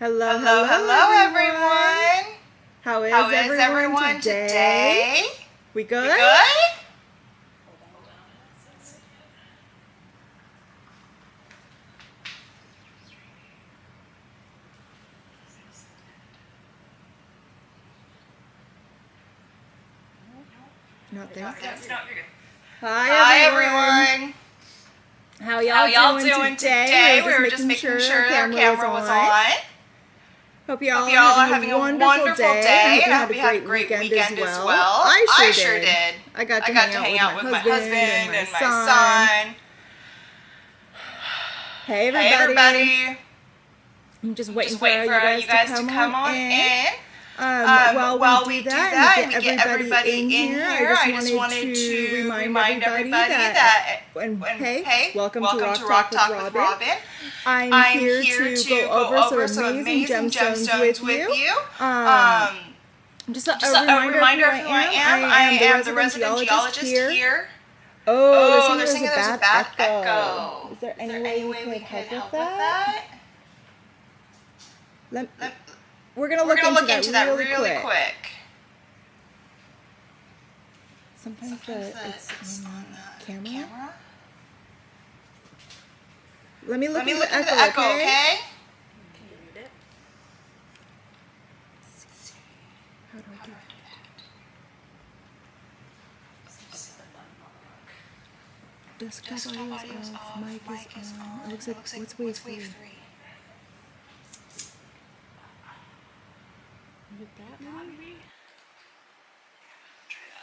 Hello, Hello, everyone. How is everyone today? We good? We good? Not there. Yes, no, you're good. Hi, everyone. How y'all doing today? We were just making sure our camera was on. Hope y'all are having a wonderful day. And I hope you had a great weekend as well. I sure did. I got to hang out with my husband and my son. Hey, Hey, everybody. I'm just waiting for you guys to come on in. While we do that and we get everybody in here, I just wanted to remind everybody that hey, welcome to Rock Talk with Robin. I'm here to go over some amazing gemstones with you. Just a reminder of who I am. I am the resident geologist here. Oh, they're saying there's a bad echo. Is there any way we could help with that? We're gonna look into that really quick. Sometimes it's on the camera. Let me look into the echo, okay? Can you read it? How do I do that? Desktop audio is off, mic is on. It looks like what's wave 3?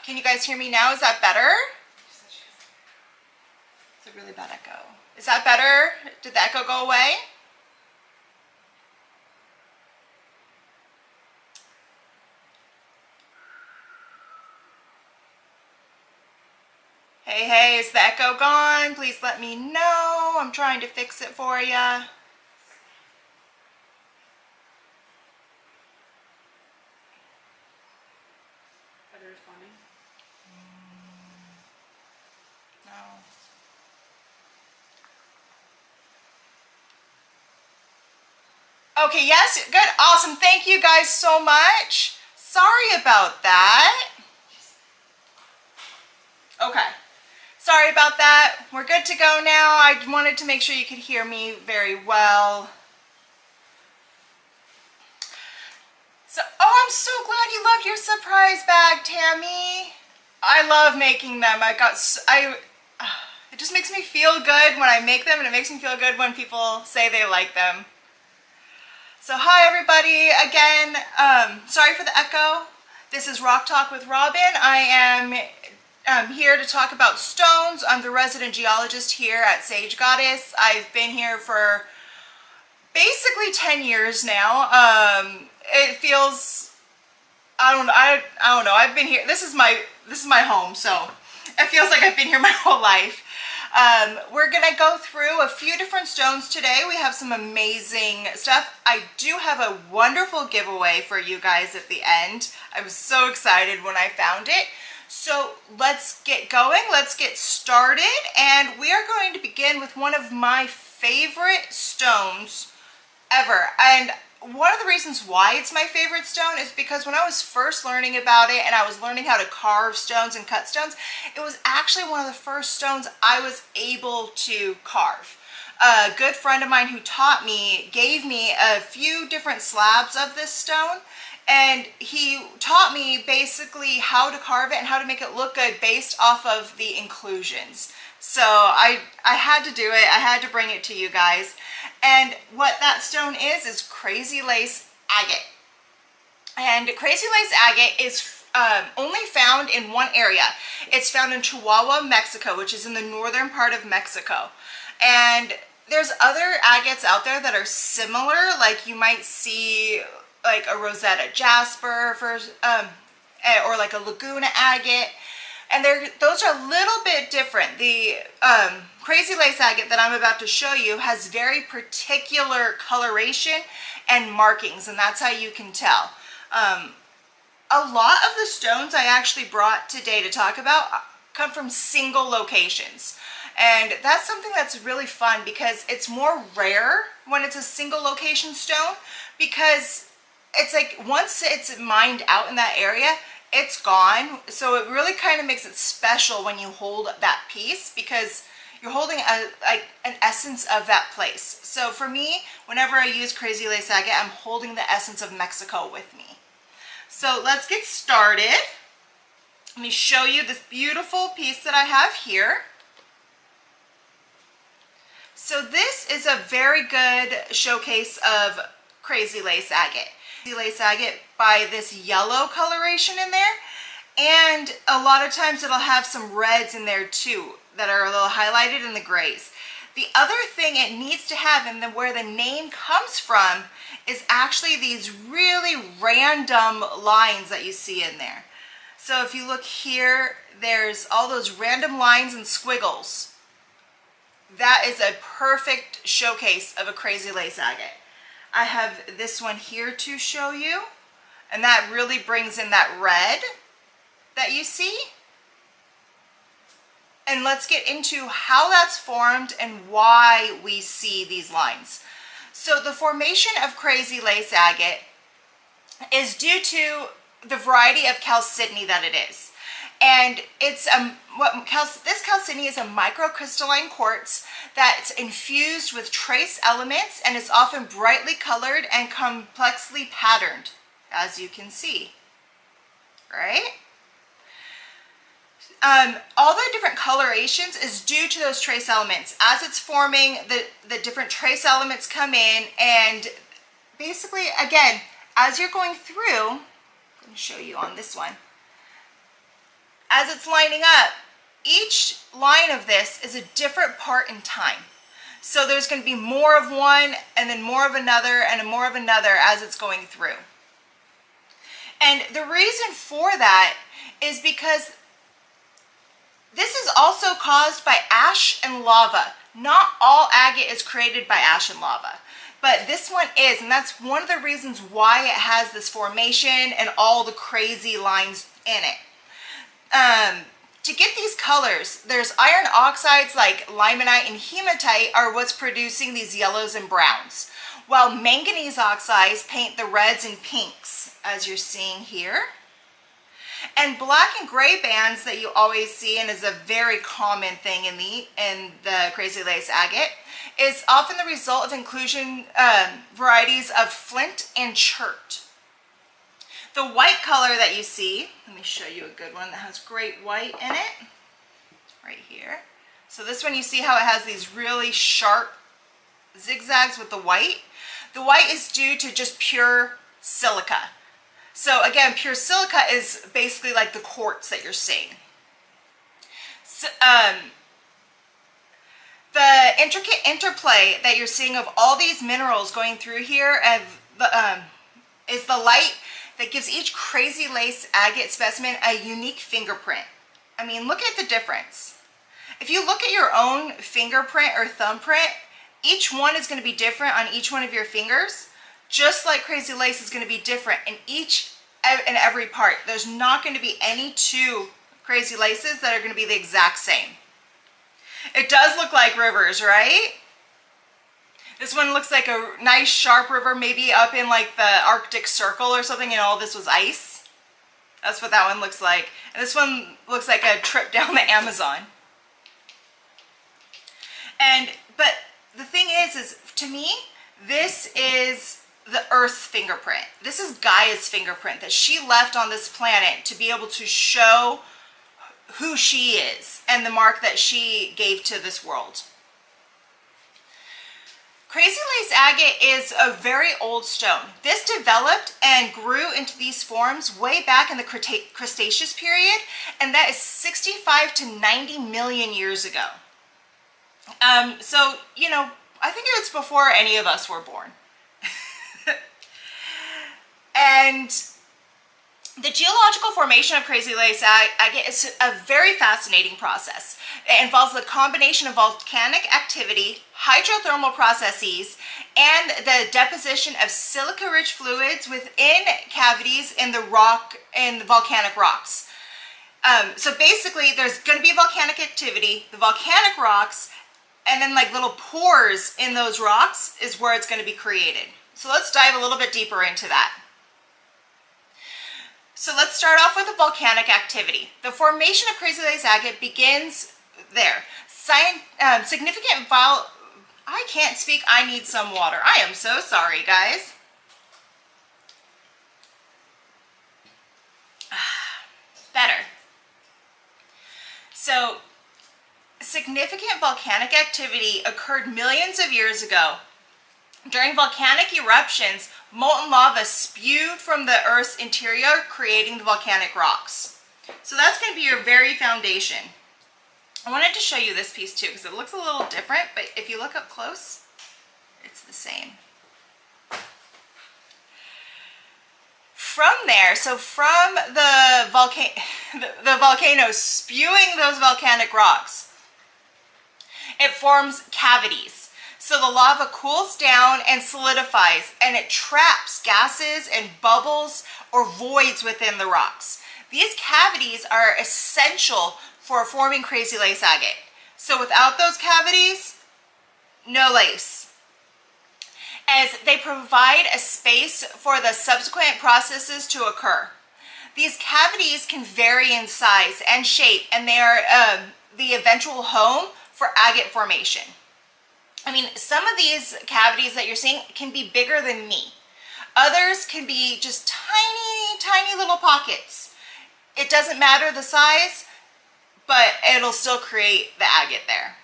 Can you guys hear me now? Is that better? It's a really bad echo. Is that better? Did the echo go away? Hey, is the echo gone? Please let me know. I'm trying to fix it for you. Okay, yes, good, awesome. Thank you guys so much. Sorry about that. Okay, sorry about that. We're good to go now. I wanted to make sure you could hear me very well. So, oh, I'm so glad you loved your surprise bag, Tammy. I love making them. It just makes me feel good when I make them, and it makes me feel good when people say they like them. So hi everybody, again, sorry for the echo. This is Rock Talk with Robin. I am here to talk about stones. I'm the resident geologist here at Sage Goddess. I've been here for basically 10 years now. It feels, I don't know, I've been here, this is my home, so it feels like I've been here my whole life. We're gonna go through a few different stones today. We have some amazing stuff. I do have a wonderful giveaway for you guys at the end. I was so excited when I found it. So let's get going, let's get started, and we are going to begin with one of my favorite stones ever. And one of the reasons why it's my favorite stone is because when I was first learning about it and I was learning how to carve stones and cut stones, it was actually one of the first stones I was able to carve. A good friend of mine who taught me gave me a few different slabs of this stone, and he taught me basically how to carve it and how to make it look good based off of the inclusions. So I had to do it. I had to bring it to you guys. And what that stone is Crazy Lace Agate. And Crazy Lace Agate is only found in one area. It's found in Chihuahua, Mexico, which is in the northern part of Mexico. And there's other agates out there that are similar, like you might see like a Rosetta Jasper or like a Laguna agate. And those are a little bit different. The Crazy Lace Agate that I'm about to show you has very particular coloration and markings, and that's how you can tell. A lot of the stones I actually brought today to talk about come from single locations. And that's something that's really fun because it's more rare when it's a single location stone, because it's like once it's mined out in that area, it's gone. So it really kind of makes it special when you hold that piece, because you're holding an essence of that place. So for me, whenever I use Crazy Lace Agate, I'm holding the essence of Mexico with me. So let's get started. Let me show you this beautiful piece that I have here. So this is a very good showcase of Crazy Lace Agate. Crazy Lace Agate by this yellow coloration in there, and a lot of times it'll have some reds in there too that are a little highlighted in the grays. The other thing it needs to have, and where the name comes from, is actually these really random lines that you see in there. So if you look here, there's all those random lines and squiggles. That is a perfect showcase of a Crazy Lace Agate. I have this one here to show you, and that really brings in that red that you see. And let's get into how that's formed and why we see these lines. So the formation of Crazy Lace Agate is due to the variety of chalcedony that it is. And it's this chalcedony is a microcrystalline quartz that's infused with trace elements, and is often brightly colored and complexly patterned, as you can see, right? All the different colorations is due to those trace elements. As it's forming, the different trace elements come in, and basically, again, as you're going through, I'm going to show you on this one, as it's lining up, each line of this is a different part in time. So there's going to be more of one, and then more of another, and more of another as it's going through. And the reason for that is because this is also caused by ash and lava. Not all agate is created by ash and lava, but this one is, and that's one of the reasons why it has this formation and all the crazy lines in it. To get these colors, there's iron oxides like limonite and hematite are what's producing these yellows and browns, while manganese oxides paint the reds and pinks, as you're seeing here. And black and gray bands that you always see, and is a very common thing in the Crazy Lace Agate, is often the result of inclusion varieties of flint and chert. The white color that you see, let me show you a good one that has great white in it, right here. So this one, you see how it has these really sharp zigzags with the white? The white is due to just pure silica. So again, pure silica is basically like the quartz that you're seeing. So, the intricate interplay that you're seeing of all these minerals going through here is the light that gives each Crazy Lace Agate specimen a unique fingerprint. I mean, look at the difference. If you look at your own fingerprint or thumbprint, each one is going to be different on each one of your fingers, just like Crazy Lace is going to be different in each and every part. There's not going to be any two Crazy Laces that are going to be the exact same. It does look like rivers, right? This one looks like a nice sharp river, maybe up in like the Arctic Circle or something, and all this was ice. That's what that one looks like. And this one looks like a trip down the Amazon. But the thing is to me, this is the Earth's fingerprint. This is Gaia's fingerprint that she left on this planet to be able to show who she is and the mark that she gave to this world. Crazy Lace Agate is a very old stone. This developed and grew into these forms way back in the Cretaceous period, and that is 65 to 90 million years ago. So, you know, I think it's before any of us were born. And the geological formation of Crazy Lace Agate is a very fascinating process. It involves the combination of volcanic activity, hydrothermal processes, and the deposition of silica-rich fluids within cavities in the volcanic rocks. So basically there's going to be volcanic activity, the volcanic rocks, and then like little pores in those rocks is where it's going to be created. So let's dive a little bit deeper into that. So let's start off with the volcanic activity. The formation of Crazy Lakes agate begins there. Significant I can't speak, I need some water. I am so sorry, guys. Better. So, significant volcanic activity occurred millions of years ago. During volcanic eruptions, molten lava spewed from the Earth's interior, creating the volcanic rocks. So that's going to be your very foundation. I wanted to show you this piece too, because it looks a little different, but if you look up close, it's the same. From there, so from the volcano spewing those volcanic rocks, it forms cavities. So the lava cools down and solidifies, and it traps gases and bubbles or voids within the rocks. These cavities are essential for forming Crazy Lace agate. So without those cavities, no lace. As they provide a space for the subsequent processes to occur. These cavities can vary in size and shape, and they are the eventual home for agate formation. I mean, some of these cavities that you're seeing can be bigger than me. Others can be just tiny, tiny little pockets. It doesn't matter the size, but it'll still create the agate there.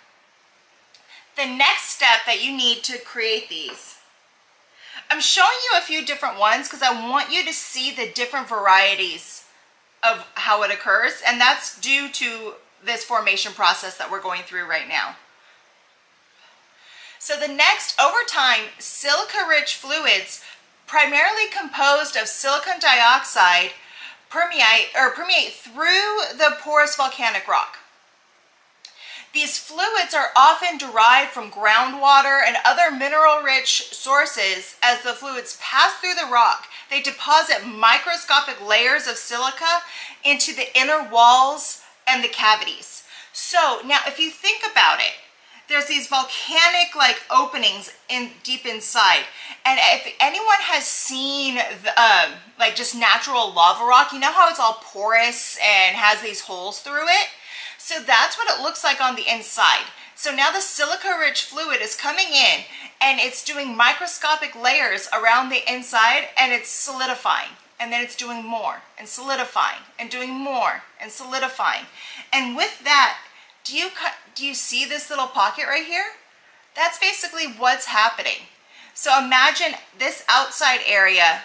The next step that you need to create these, I'm showing you a few different ones because I want you to see the different varieties of how it occurs, and that's due to this formation process that we're going through right now. So the next, over time, silica-rich fluids, primarily composed of silicon dioxide, permeate through the porous volcanic rock. These fluids are often derived from groundwater and other mineral-rich sources. As the fluids pass through the rock, they deposit microscopic layers of silica into the inner walls and the cavities. So now if you think about it, there's these volcanic like openings deep inside, and if anyone has seen like just natural lava rock, you know how it's all porous and has these holes through it? So that's what it looks like on the inside. So now the silica-rich fluid is coming in and it's doing microscopic layers around the inside, and it's solidifying, and then it's doing more and solidifying and doing more and solidifying. And with that, do you see this little pocket right here? That's basically what's happening. So imagine this outside area,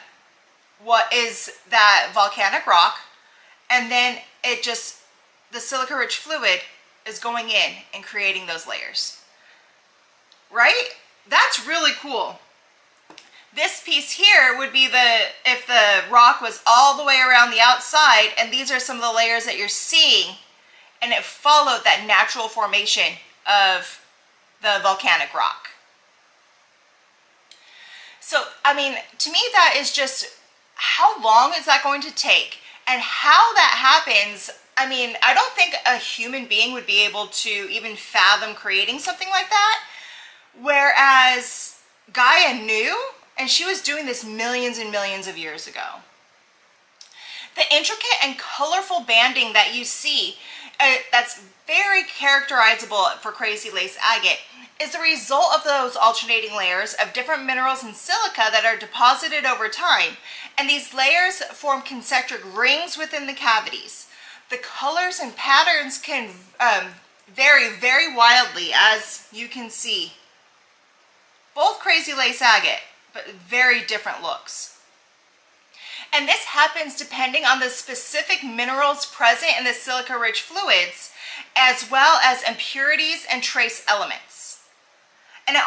what is that volcanic rock, and then the silica-rich fluid is going in and creating those layers. Right? That's really cool. This piece here would be if the rock was all the way around the outside, and these are some of the layers that you're seeing, and it followed that natural formation of the volcanic rock. So, I mean, to me that is just, how long is that going to take? And how that happens, I mean, I don't think a human being would be able to even fathom creating something like that. Whereas Gaia knew, and she was doing this millions and millions of years ago. The intricate and colorful banding that you see, that's very characterizable for Crazy Lace agate, is the result of those alternating layers of different minerals and silica that are deposited over time. And these layers form concentric rings within the cavities. The colors and patterns can vary very wildly, as you can see. Both Crazy Lace agate, but very different looks. And this happens depending on the specific minerals present in the silica-rich fluids, as well as impurities and trace elements. And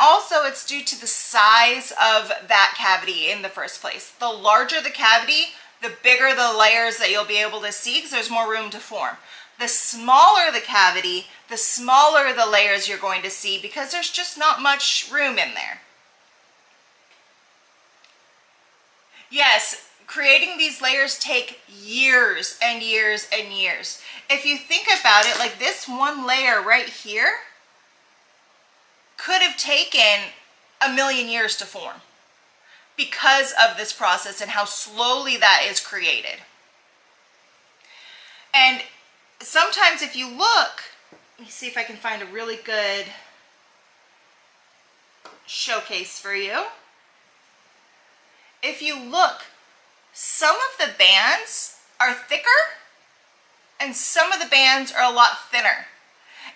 it's due to the size of that cavity in the first place. The larger the cavity, the bigger the layers that you'll be able to see, because there's more room to form. The smaller the cavity, the smaller the layers you're going to see, because there's just not much room in there. Yes, creating these layers take years and years and years. If you think about it, like this one layer right here could have taken 1,000,000 years to form because of this process and how slowly that is created. And sometimes if you look, let me see if I can find a really good showcase for you. If you look, some of the bands are thicker and some of the bands are a lot thinner.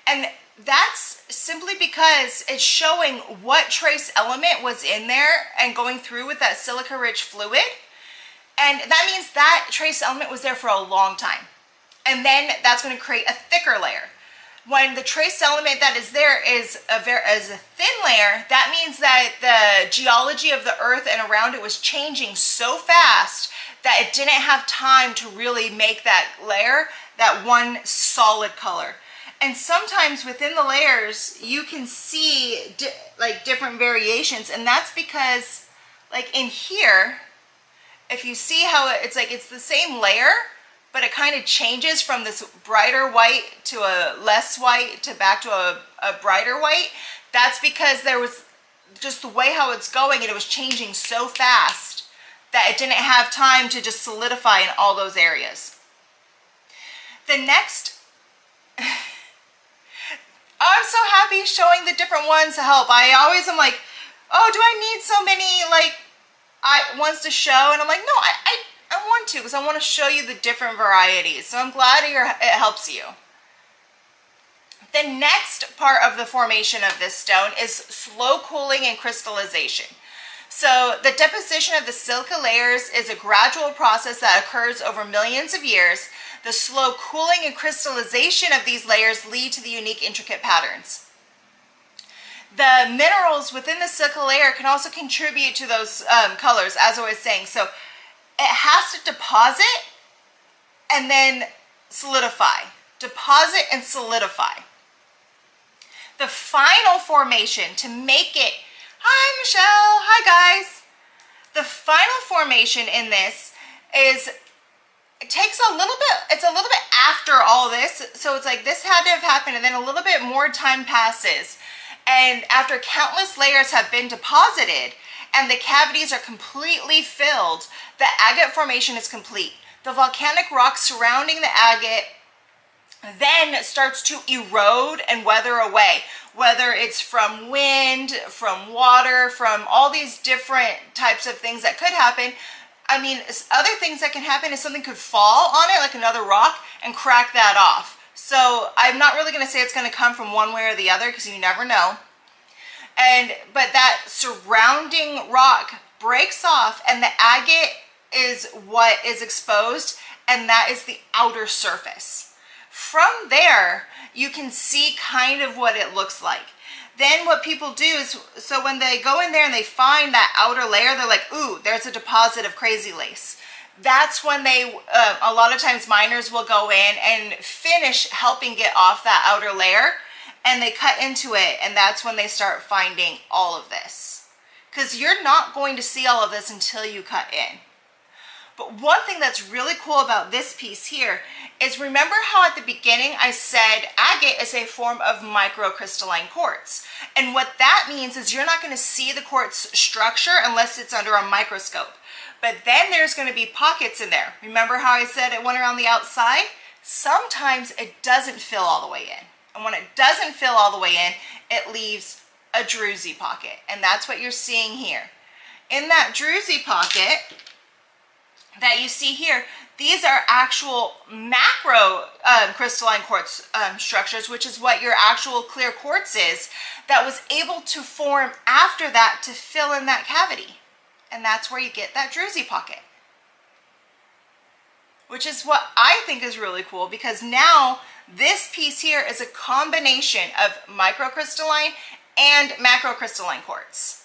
And that's simply because it's showing what trace element was in there and going through with that silica-rich fluid. And that means that trace element was there for a long time. And then that's going to create a thicker layer. When the trace element that is there is a thin layer, that means that the geology of the earth and around it was changing so fast that it didn't have time to really make that layer that one solid color. And sometimes within the layers, you can see like different variations, and that's because like in here, if you see how it's like it's the same layer, but it kind of changes from this brighter white to a less white to back to a brighter white. That's because there was just the way how it's going and it was changing so fast that it didn't have time to just solidify in all those areas. The next, I'm so happy showing the different ones to help. I always am like, oh, do I need so many like ones to show? And I'm like, no, I want to, because I want to show you the different varieties. So I'm glad it helps you. The next part of the formation of this stone is slow cooling and crystallization. So the deposition of the silica layers is a gradual process that occurs over millions of years. The slow cooling and crystallization of these layers lead to the unique intricate patterns. The minerals within the silica layer can also contribute to those colors, as I was saying. So it has to deposit and then solidify. Deposit and solidify. The final formation to make it, hi Michelle, hi guys. The final formation in this is, it takes a little bit, it's a little bit after all this. So it's like this had to have happened and then a little bit more time passes. And after countless layers have been deposited, and the cavities are completely filled, the agate formation is complete. The volcanic rock surrounding the agate then starts to erode and weather away, whether it's from wind, from water, from all these different types of things that could happen. I mean, other things that can happen is something could fall on it, like another rock, and crack that off. So I'm not really going to say it's going to come from one way or the other, because you never know. But that surrounding rock breaks off, and the agate is what is exposed, and that is the outer surface. From there, you can see kind of what it looks like. Then what people do is, so when they go in there and they find that outer layer, they're like, ooh, there's a deposit of crazy lace. That's when they, a lot of times miners will go in and finish helping get off that outer layer, and they cut into it, and that's when they start finding all of this. Because you're not going to see all of this until you cut in. But one thing that's really cool about this piece here is, remember how at the beginning I said agate is a form of microcrystalline quartz. And what that means is you're not going to see the quartz structure unless it's under a microscope. But then there's going to be pockets in there. Remember how I said it went around the outside? Sometimes it doesn't fill all the way in. And when it doesn't fill all the way in, it leaves a druzy pocket. And that's what you're seeing here. In that druzy pocket that you see here, these are actual macro crystalline quartz structures, which is what your actual clear quartz is, that was able to form after that to fill in that cavity. And that's where you get that druzy pocket. Which is what I think is really cool, because now this piece here is a combination of microcrystalline and macrocrystalline quartz.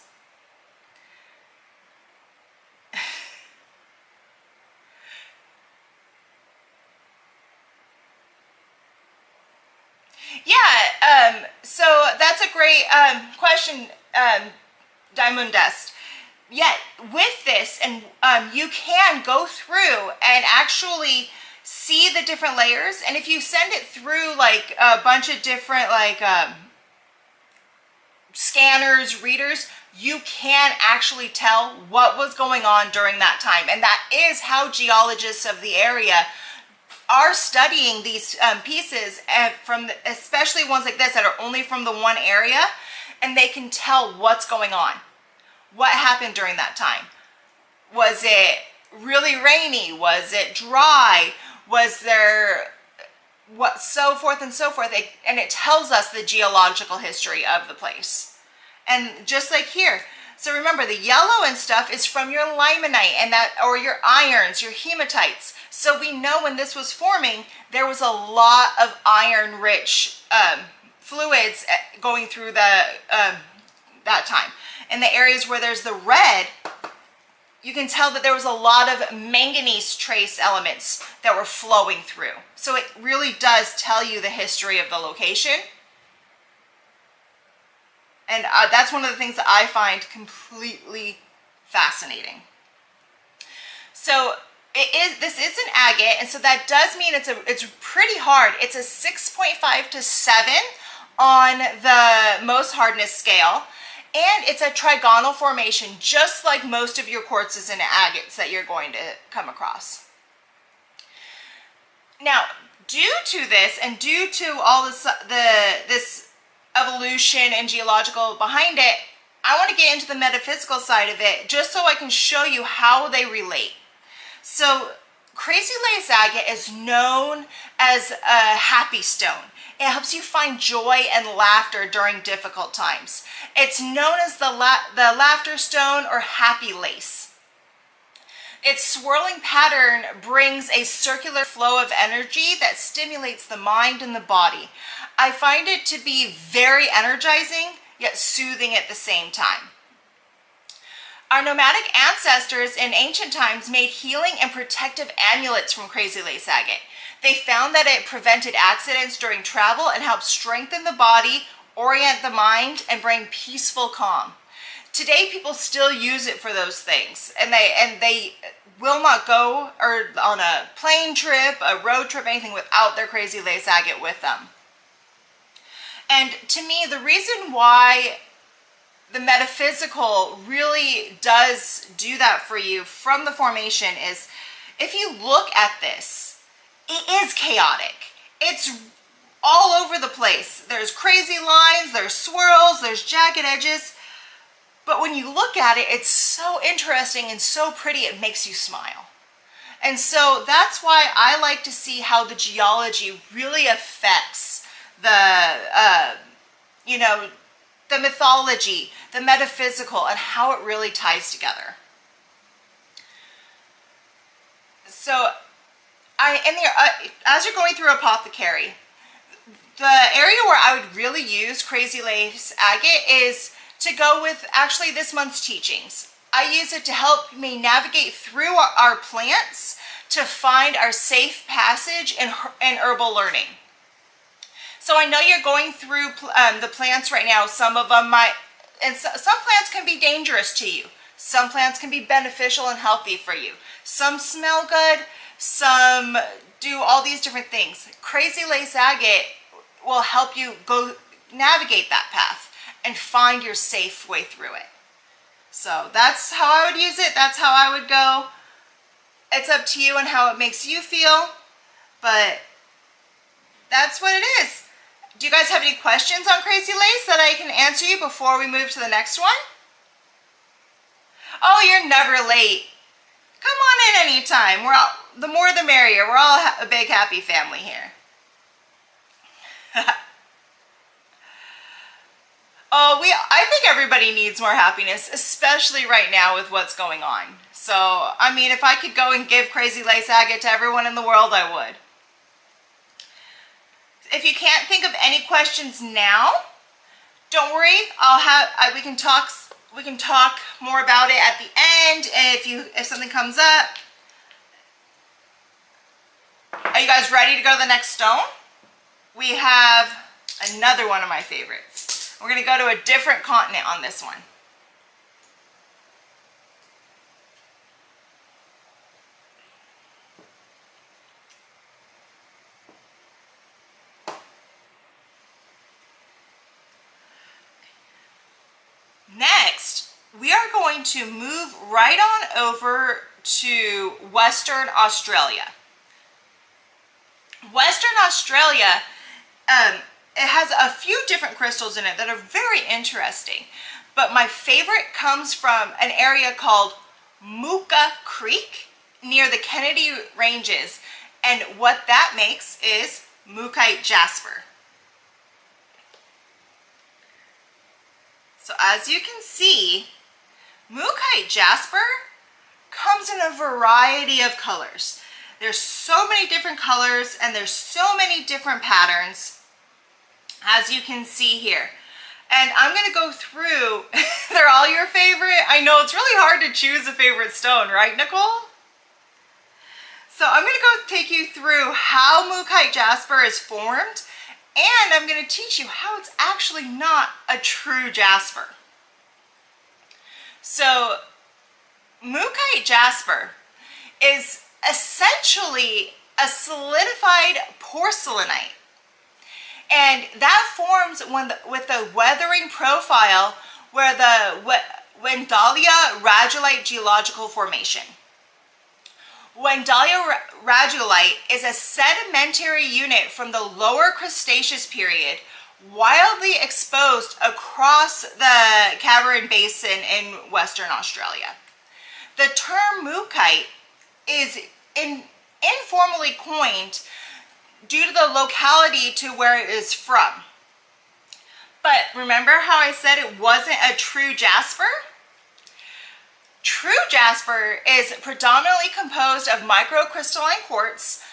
Yeah, so that's a great question, Diamond Dust. yet with this, and you can go through and actually see the different layers. And if you send it through like a bunch of different like scanners, readers, you can actually tell what was going on during that time. And that is how geologists of the area are studying these pieces from especially ones like this that are only from the one area, and they can tell what's going on. What happened during that time? Was it really rainy? Was it dry? Was there what, so forth and so forth? And it tells us the geological history of the place. And just like here, so remember the yellow and stuff is from your limonite and that, or your irons, your hematites. So we know when this was forming, there was a lot of iron-rich fluids going through the that time. In the areas where there's the red, you can tell that there was a lot of manganese trace elements that were flowing through. So it really does tell you the history of the location. And that's one of the things that I find completely fascinating. So this is an agate, and so that does mean it's pretty hard. It's a 6.5 to 7 on the most hardness scale. And it's a trigonal formation, just like most of your quartzes and agates that you're going to come across. Now, due to this and due to all this evolution and geological behind it, I want to get into the metaphysical side of it just so I can show you how they relate. So, crazy lace agate is known as a happy stone. It helps you find joy and laughter during difficult times. It's known as the laughter stone or happy lace. Its swirling pattern brings a circular flow of energy that stimulates the mind and the body. I find it to be very energizing, yet soothing at the same time. Our nomadic ancestors in ancient times made healing and protective amulets from crazy lace agate. They found that it prevented accidents during travel and helped strengthen the body, orient the mind, and bring peaceful calm. Today, people still use it for those things, and they will not go or on a plane trip, a road trip, anything without their crazy lace agate with them. And to me, the reason why the metaphysical really does do that for you from the formation is, if you look at this, it is chaotic. It's all over the place. There's crazy lines, there's swirls, there's jagged edges. But when you look at it, it's so interesting and so pretty, it makes you smile. And so that's why I like to see how the geology really affects the, the mythology, the metaphysical, and how it really ties together. So, as you're going through Apothecary, the area where I would really use crazy lace agate is to go with actually this month's teachings. I use it to help me navigate through our plants to find our safe passage in herbal learning. So I know you're going through the plants right now. Some of them might, and some plants can be dangerous to you. Some plants can be beneficial and healthy for you. Some smell good. Some do all these different things. Crazy lace agate will help you go navigate that path and find your safe way through it. So that's how I would use it. That's how I would go. It's up to you and how it makes you feel, but that's what it is. Do you guys have any questions on crazy lace that I can answer you before we move to the next one? Oh, you're never late. Come on in anytime. The more the merrier. We're all a big happy family here. I think everybody needs more happiness, especially right now with what's going on. So, I mean, if I could go and give crazy lace agate to everyone in the world, I would. If you can't think of any questions now, don't worry. We can talk more about it at the end. If something comes up. Are you guys ready to go to the next stone? We have another one of my favorites. We're going to go to a different continent on this one. next, we are going to move right on over to Western Australia. Western Australia, it has a few different crystals in it that are very interesting. But my favorite comes from an area called Mooka Creek near the Kennedy Ranges. And what that makes is Mookite jasper. So as you can see, Mookite jasper comes in a variety of colors. There's so many different colors and there's so many different patterns, as you can see here. And I'm going to go through, they're all your favorite. I know it's really hard to choose a favorite stone, right, Nicole? So I'm going to go take you through how Mookite jasper is formed, and I'm going to teach you how it's actually not a true jasper. So Mookite jasper is essentially a solidified porcelainite. And that forms with the weathering profile where the Wendalia Rhyolite geological formation. Wendalia Rhyolite is a sedimentary unit from the lower Cretaceous period, wildly exposed across the Cameron Basin in Western Australia. The term Mookite is informally coined due to the locality to where it is from. But remember how I said it wasn't a true jasper? True jasper is predominantly composed of microcrystalline quartz,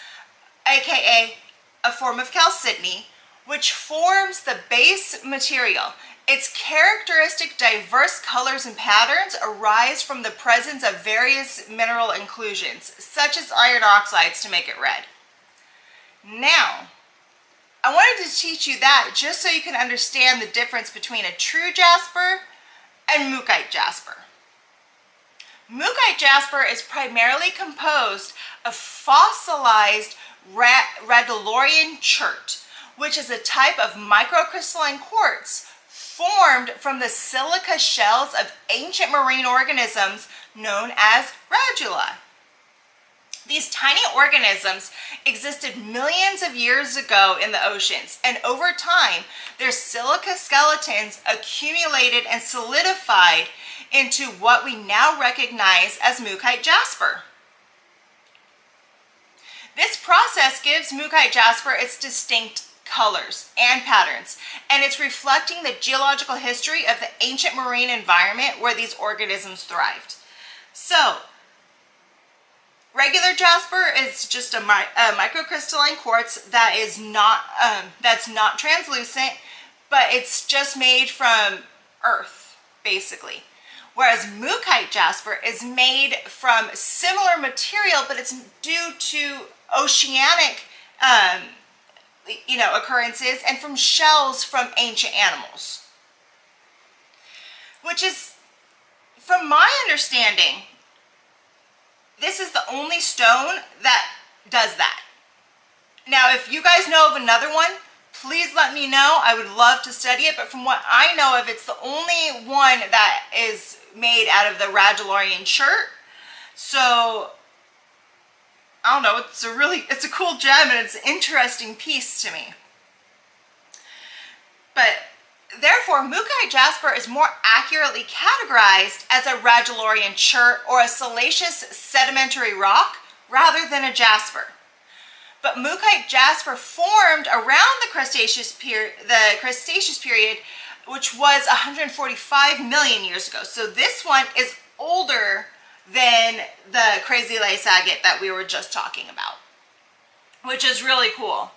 aka a form of chalcedony, which forms the base material. Its characteristic diverse colors and patterns arise from the presence of various mineral inclusions, such as iron oxides, to make it red. Now, I wanted to teach you that just so you can understand the difference between a true jasper and Mookite jasper. Mookite jasper is primarily composed of fossilized Rhyolite chert, which is a type of microcrystalline quartz formed from the silica shells of ancient marine organisms known as radula. These tiny organisms existed millions of years ago in the oceans, and over time, their silica skeletons accumulated and solidified into what we now recognize as Mookite jasper. This process gives Mookite jasper its distinct colors and patterns, and it's reflecting the geological history of the ancient marine environment where these organisms thrived. So, regular jasper is just a microcrystalline quartz that is not that's not translucent, but it's just made from earth, basically. Whereas Mookite jasper is made from similar material, but it's due to oceanic occurrences and from shells from ancient animals. Which is, from my understanding, this is the only stone that does that. Now, if you guys know of another one, please let me know. I would love to study it, but from what I know of, it's the only one that is made out of the Rhyolite chert. So, I don't know, it's a cool gem and it's an interesting piece to me. But therefore, Mookite jasper is more accurately categorized as a Rhyolite chert or a siliceous sedimentary rock rather than a jasper. But Mookite jasper formed around the Cretaceous period, which was 145 million years ago. So this one is older than the Crazy Lace agate that we were just talking about, which is really cool.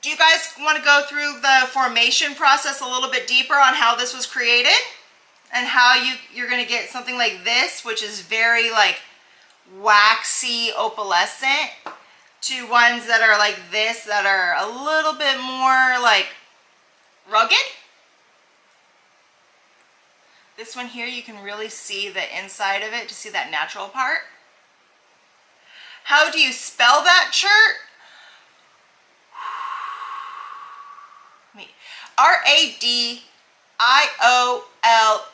Do you guys want to go through the formation process a little bit deeper on how this was created and how you're going to get something like this, which is very like waxy opalescent, to ones that are like this that are a little bit more like rugged? This one here, you can really see the inside of it to see that natural part. How do you spell that chert? R-A-D-Y-O-L-I-T-E. Iolarian.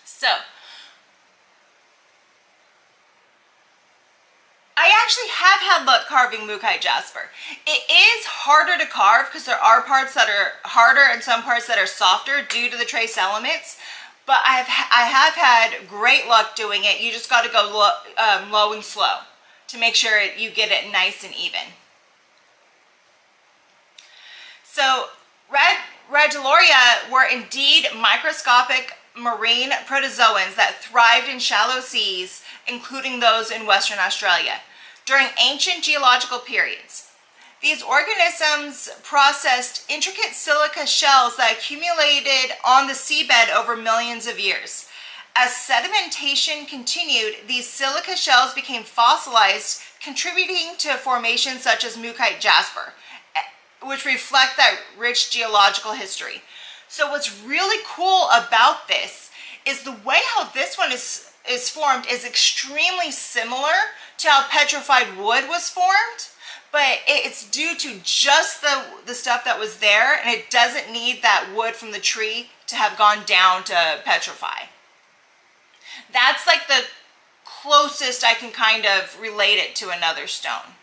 So, I actually have had luck carving mookaite jasper. It is harder to carve because there are parts that are harder and some parts that are softer due to the trace elements. But I have had great luck doing it. You just got to go low and slow to make sure you get it nice and even. So Radiolaria were indeed microscopic marine protozoans that thrived in shallow seas, including those in Western Australia, during ancient geological periods. These organisms processed intricate silica shells that accumulated on the seabed over millions of years. As sedimentation continued, these silica shells became fossilized, contributing to formations such as mookaite jasper, which reflect that rich geological history. So what's really cool about this is the way how this one is formed is extremely similar to how petrified wood was formed, but it's due to just the stuff that was there, and it doesn't need that wood from the tree to have gone down to petrify. That's like the closest I can kind of relate it to another stone.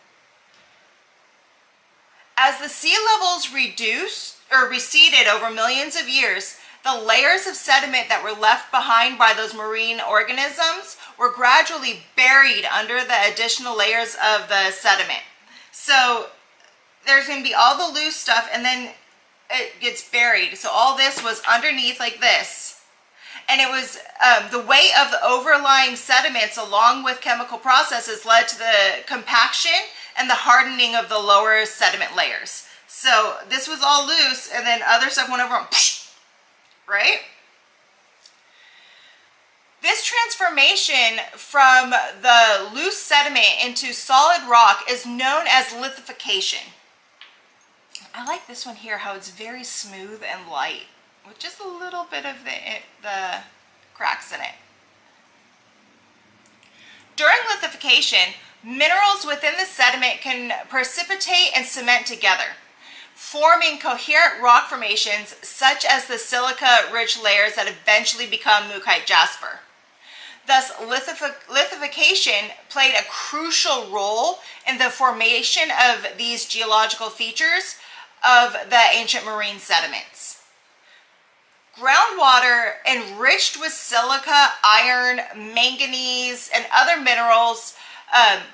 As the sea levels receded over millions of years, the layers of sediment that were left behind by those marine organisms were gradually buried under the additional layers of the sediment. So there's going to be all the loose stuff and then it gets buried. So all this was underneath like this. And it was the weight of the overlying sediments along with chemical processes led to the compaction and the hardening of the lower sediment layers. So this was all loose and then other stuff went over and right? This transformation from the loose sediment into solid rock is known as lithification. I like this one here, how it's very smooth and light, with just a little bit of the cracks in it. During lithification, minerals within the sediment can precipitate and cement together, forming coherent rock formations such as the silica-rich layers that eventually become mookaite jasper. Thus, lithification played a crucial role in the formation of these geological features of the ancient marine sediments. Groundwater enriched with silica, iron, manganese, and other minerals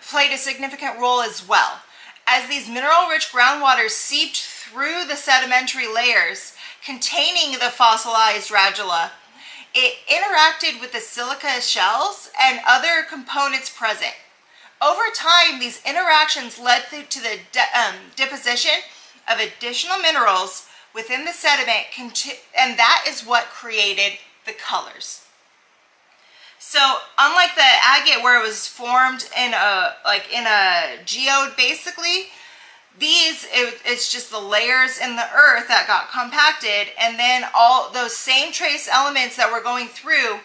played a significant role as well. As these mineral-rich groundwaters seeped through the sedimentary layers containing the fossilized radula, it interacted with the silica shells and other components present. Over time, these interactions led to the deposition of additional minerals within the sediment, and that is what created the colors. So unlike the agate where it was formed in a geode basically, it's just the layers in the earth that got compacted, and then all those same trace elements that were going through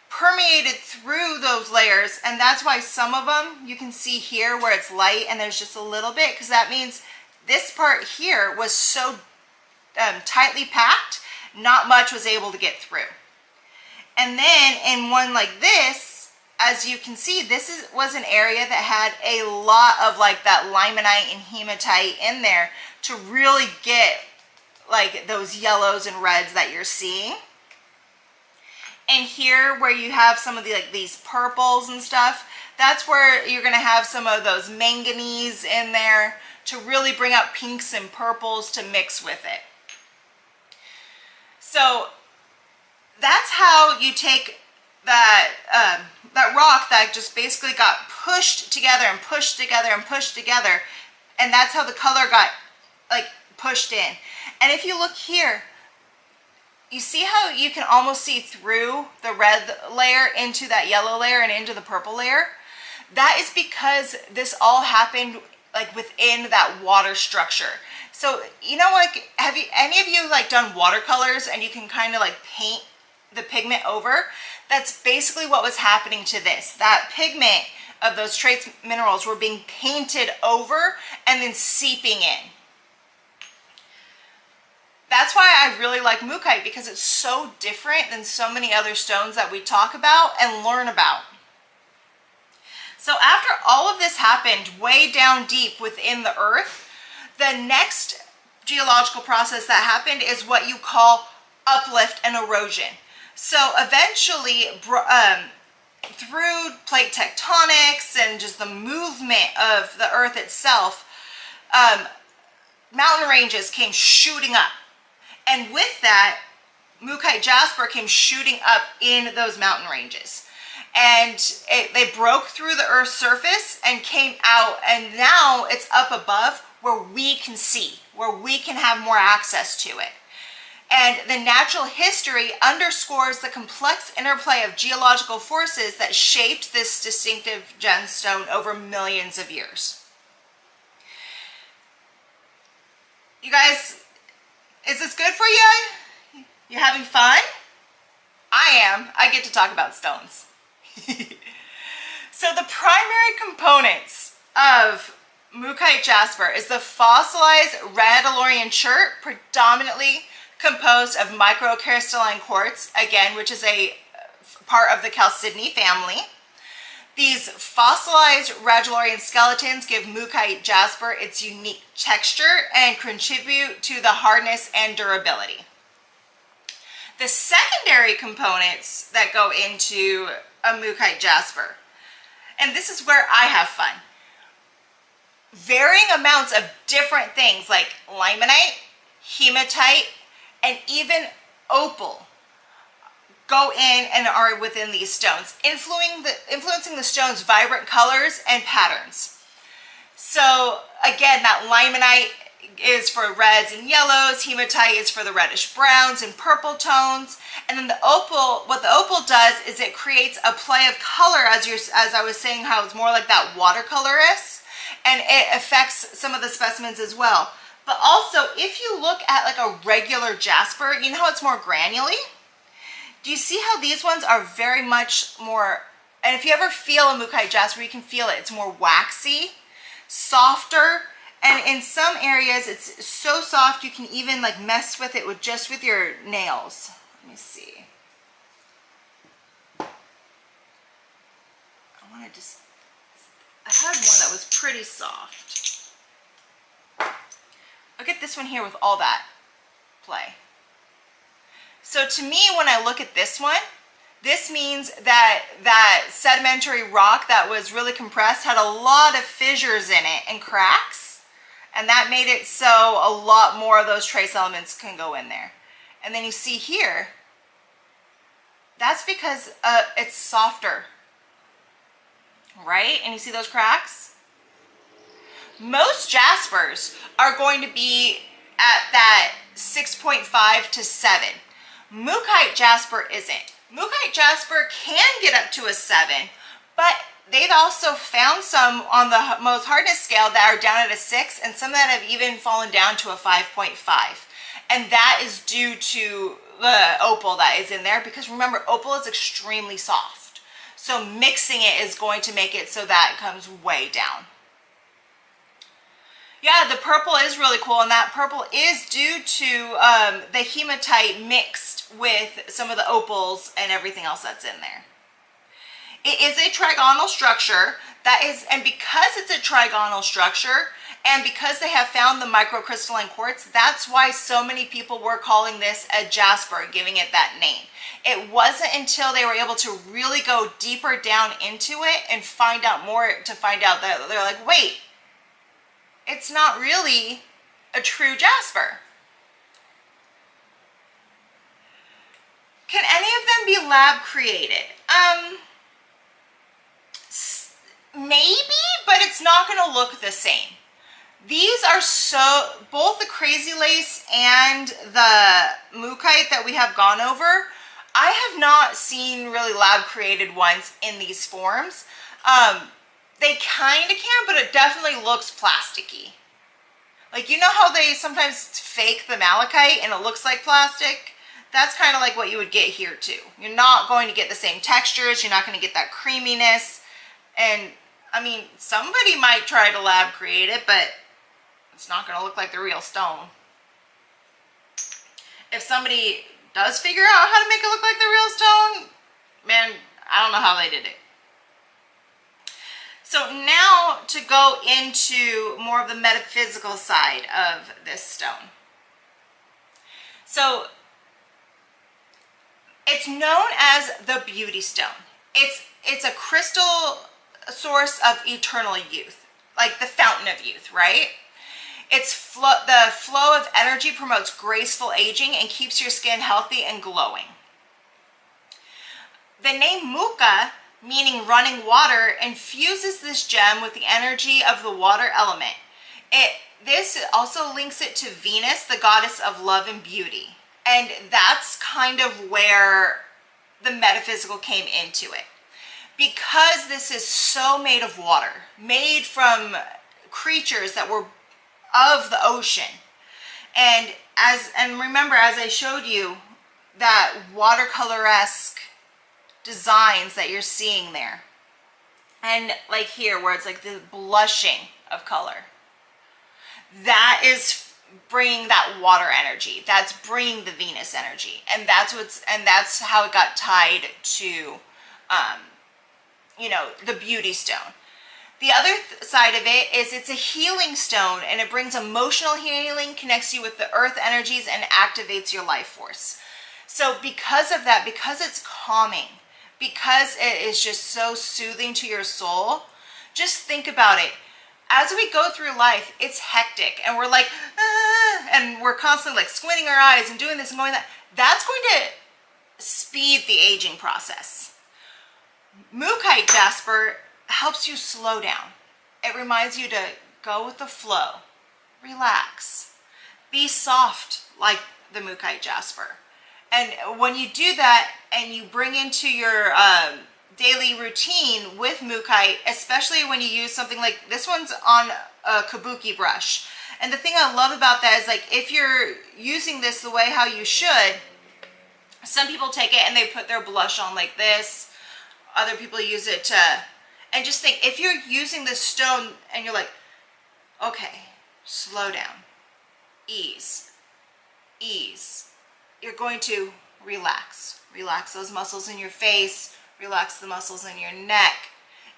permeated through those layers, and that's why some of them you can see here where it's light and there's just a little bit, because that means this part here was so tightly packed, not much was able to get through. And then in one like this, as you can see, this was an area that had a lot of like that limonite and hematite in there to really get like those yellows and reds that you're seeing. And here where you have some of the these purples and stuff, that's where you're going to have some of those manganese in there to really bring out pinks and purples to mix with it. So that's how you take that rock that just basically got pushed together and pushed together and pushed together, and that's how the color got like pushed in. And if you look here, you see how you can almost see through the red layer into that yellow layer and into the purple layer? That is because this all happened like within that water structure. So, you know, like, have any of you like done watercolors and you can kind of like paint the pigment over? That's basically what was happening to this. That pigment of those trace minerals were being painted over and then seeping in. That's why I really like Mookaite, because it's so different than so many other stones that we talk about and learn about. So after all of this happened way down deep within the earth, the next geological process that happened is what you call uplift and erosion. So eventually, through plate tectonics and just the movement of the earth itself, mountain ranges came shooting up. And with that, Mookaite jasper came shooting up in those mountain ranges. And they broke through the Earth's surface and came out, and now it's up above where we can see, where we can have more access to it. And the natural history underscores the complex interplay of geological forces that shaped this distinctive gemstone over millions of years. You guys, is this good for you? You having fun? I am. I get to talk about stones. So the primary components of Mookaite jasper is the fossilized Randalorian chert, predominantly composed of microcrystalline quartz, again, which is a part of the chalcedony family. These fossilized Randalorian skeletons give Mookaite jasper its unique texture and contribute to the hardness and durability. The secondary components that go into a Mookaite jasper, and this is where I have fun. Varying amounts of different things like limonite, hematite, and even opal go in and are within these stones, influencing the stone's vibrant colors and patterns. So again, that limonite is for reds and yellows, hematite is for the reddish browns and purple tones, and then the opal, what the opal does is it creates a play of color, as I was saying, how it's more like that watercolorist, and it affects some of the specimens as well. But also, if you look at like a regular jasper, you know how it's more granular? Do you see how these ones are very much more, and if you ever feel a Mookaite jasper, you can feel it. It's more waxy, softer, and in some areas it's so soft you can even like mess with it with just with your nails. Let me see. I had one that was pretty soft. Look at this one here with all that play. So to me, when I look at this one, this means that that sedimentary rock that was really compressed had a lot of fissures in it and cracks. And that made it so a lot more of those trace elements can go in there. And then you see here, that's because it's softer, right? And you see those cracks? Most jaspers are going to be at that 6.5 to 7. Mookaite jasper isn't. Mookaite jasper can get up to a 7, but they've also found some on the most hardness scale that are down at a 6, and some that have even fallen down to a 5.5. And that is due to the opal that is in there, because remember, opal is extremely soft. So mixing it is going to make it so that it comes way down. Yeah, the purple is really cool, and that purple is due to the hematite mixed with some of the opals and everything else that's in there. It is a trigonal structure that is, and because it's a trigonal structure, and because they have found the microcrystalline quartz, that's why so many people were calling this a jasper, giving it that name. It wasn't until they were able to really go deeper down into it and find out more to find out that they're like, wait, it's not really a true jasper. Can any of them be lab created? Maybe, but it's not going to look the same. These are so, both the Crazy Lace and the Mookaite that we have gone over, I have not seen really lab created ones in these forms. They kind of can, but it definitely looks plasticky. Like, you know how they sometimes fake the malachite and it looks like plastic? That's kind of like what you would get here too. You're not going to get the same textures, you're not going to get that creaminess, and I mean, somebody might try to lab create it, but it's not going to look like the real stone. If somebody does figure out how to make it look like the real stone, man, I don't know how they did it. So now to go into more of the metaphysical side of this stone. So it's known as the beauty stone. It's a crystal source of eternal youth, like the fountain of youth, right? The flow of energy promotes graceful aging and keeps your skin healthy and glowing. The name Mukha, meaning running water, infuses this gem with the energy of the water element. This also links it to Venus, the goddess of love and beauty. And that's kind of where the metaphysical came into it. Because this is so made of water, made from creatures that were of the ocean. And remember, as I showed you, that watercolor-esque designs that you're seeing there. And like here, where it's like the blushing of color. That is bringing that water energy. That's bringing the Venus energy. And that's how it got tied to, the beauty stone. The other side of it is it's a healing stone, and it brings emotional healing, connects you with the earth energies, and activates your life force. So because of that, because it's calming, because it is just so soothing to your soul, just think about it. As we go through life, it's hectic, and we're like, and we're constantly like squinting our eyes and doing this and going that. That's going to speed the aging process. Mookaite jasper helps you slow down. It reminds you to go with the flow, relax, be soft like the Mookaite jasper. And when you do that and you bring into your daily routine with Mookaite, especially when you use something like this one's on a kabuki brush. And the thing I love about that is, like, if you're using this the way how you should, some people take it and they put their blush on like this. Other people use it to, and just think, if you're using this stone and you're like, okay, slow down, ease, you're going to relax those muscles in your face, relax the muscles in your neck.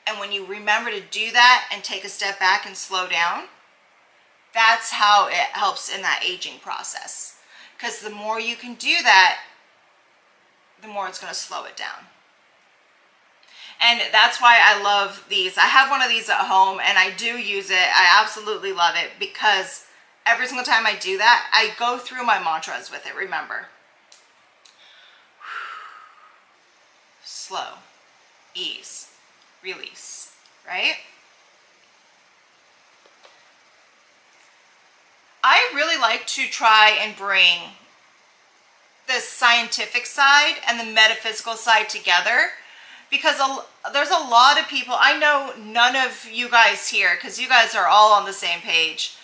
And when you remember to do that and take a step back and slow down, that's how it helps in that aging process. Because the more you can do that, the more it's going to slow it down. And that's why I love these. I have one of these at home and I do use it. I absolutely love it because every single time I do that, I go through my mantras with it, remember. Slow, ease, release, right? I really like to try and bring the scientific side and the metaphysical side together, because there's a lot of people, I know none of you guys here, because you guys are all on the same page,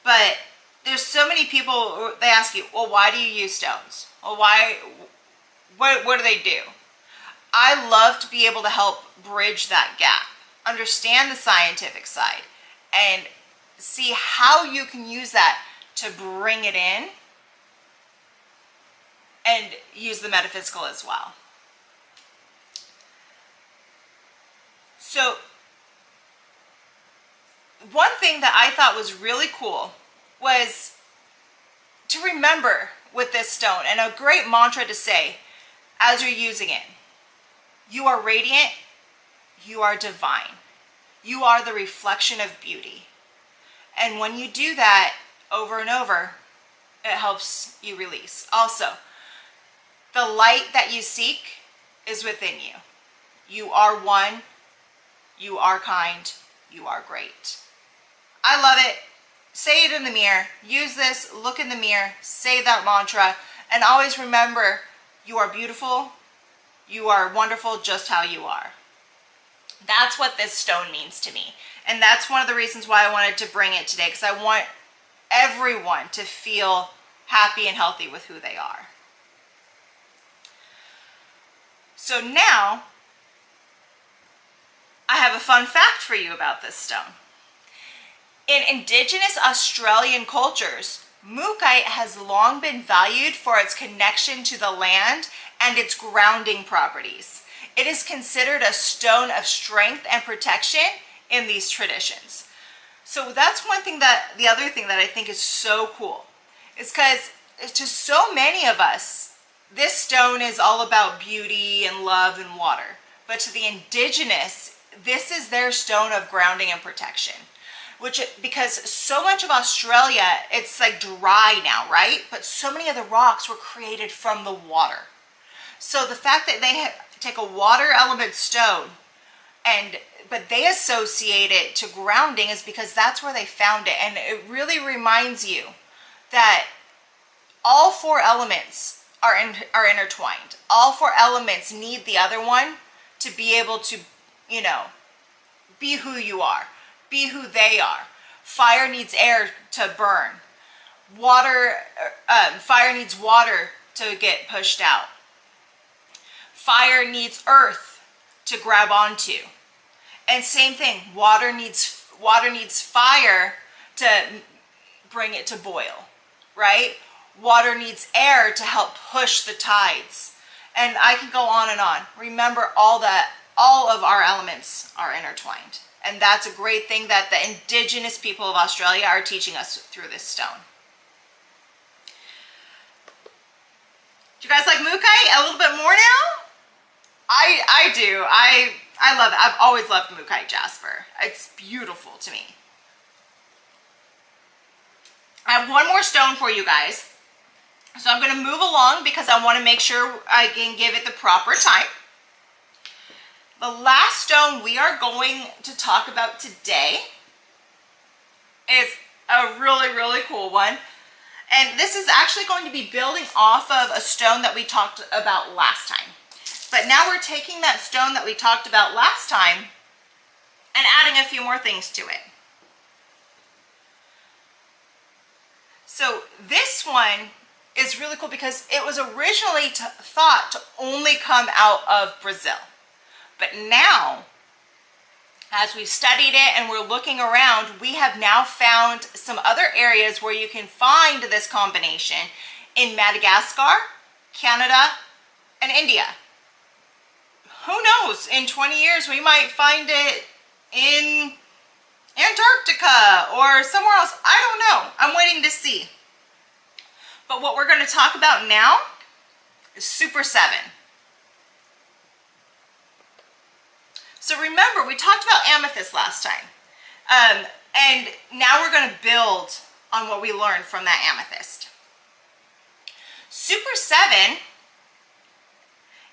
but there's so many people, they ask you, well, why do you use stones? Well, what do they do? I love to be able to help bridge that gap, understand the scientific side, and see how you can use that to bring it in and use the metaphysical as well. So one thing that I thought was really cool was to remember with this stone, and a great mantra to say as you're using it. You are radiant, you are divine, you are the reflection of beauty. And when you do that over and over, it helps you release. Also, the light that you seek is within you. You are one, you are kind, you are great. I love it. Say it in the mirror. Use this, look in the mirror, say that mantra, and always remember you are beautiful, you are wonderful just how you are. That's what this stone means to me. And that's one of the reasons why I wanted to bring it today, because I want everyone to feel happy and healthy with who they are. So now, I have a fun fact for you about this stone. In indigenous Australian cultures, mookaite has long been valued for its connection to the land and its grounding properties. It is considered a stone of strength and protection in these traditions. So that's one thing the other thing that I think is so cool is because to so many of us, this stone is all about beauty and love and water. But to the indigenous, this is their stone of grounding and protection. Because so much of Australia, it's like dry now, right? But so many of the rocks were created from the water. So the fact that they take a water element stone but they associate it to grounding is because that's where they found it. And it really reminds you that all four elements are intertwined. All four elements need the other one to be able to, be who you are, be who they are. Fire needs air to burn. Fire needs water to get pushed out. Fire needs earth to grab onto. And same thing, water needs fire to bring it to boil, right? Water needs air to help push the tides. And I can go on and on. Remember all of our elements are intertwined. And that's a great thing that the indigenous people of Australia are teaching us through this stone. Do you guys like mookaite a little bit more now? I do. I love it. I've always loved mookaite jasper. It's beautiful to me. I have one more stone for you guys. So I'm going to move along because I want to make sure I can give it the proper time. The last stone we are going to talk about today is a really, really cool one. And this is actually going to be building off of a stone that we talked about last time. But now we're taking that stone that we talked about last time and adding a few more things to it. So this one is really cool because it was originally thought to only come out of Brazil. But now, as we've studied it and we're looking around, we have now found some other areas where you can find this combination in Madagascar, Canada, and India. Who knows, in 20 years we might find it in Antarctica or somewhere else. I don't know. I'm waiting to see. But what we're going to talk about now is Super 7. So remember, we talked about amethyst last time. And now we're going to build on what we learned from that amethyst. Super 7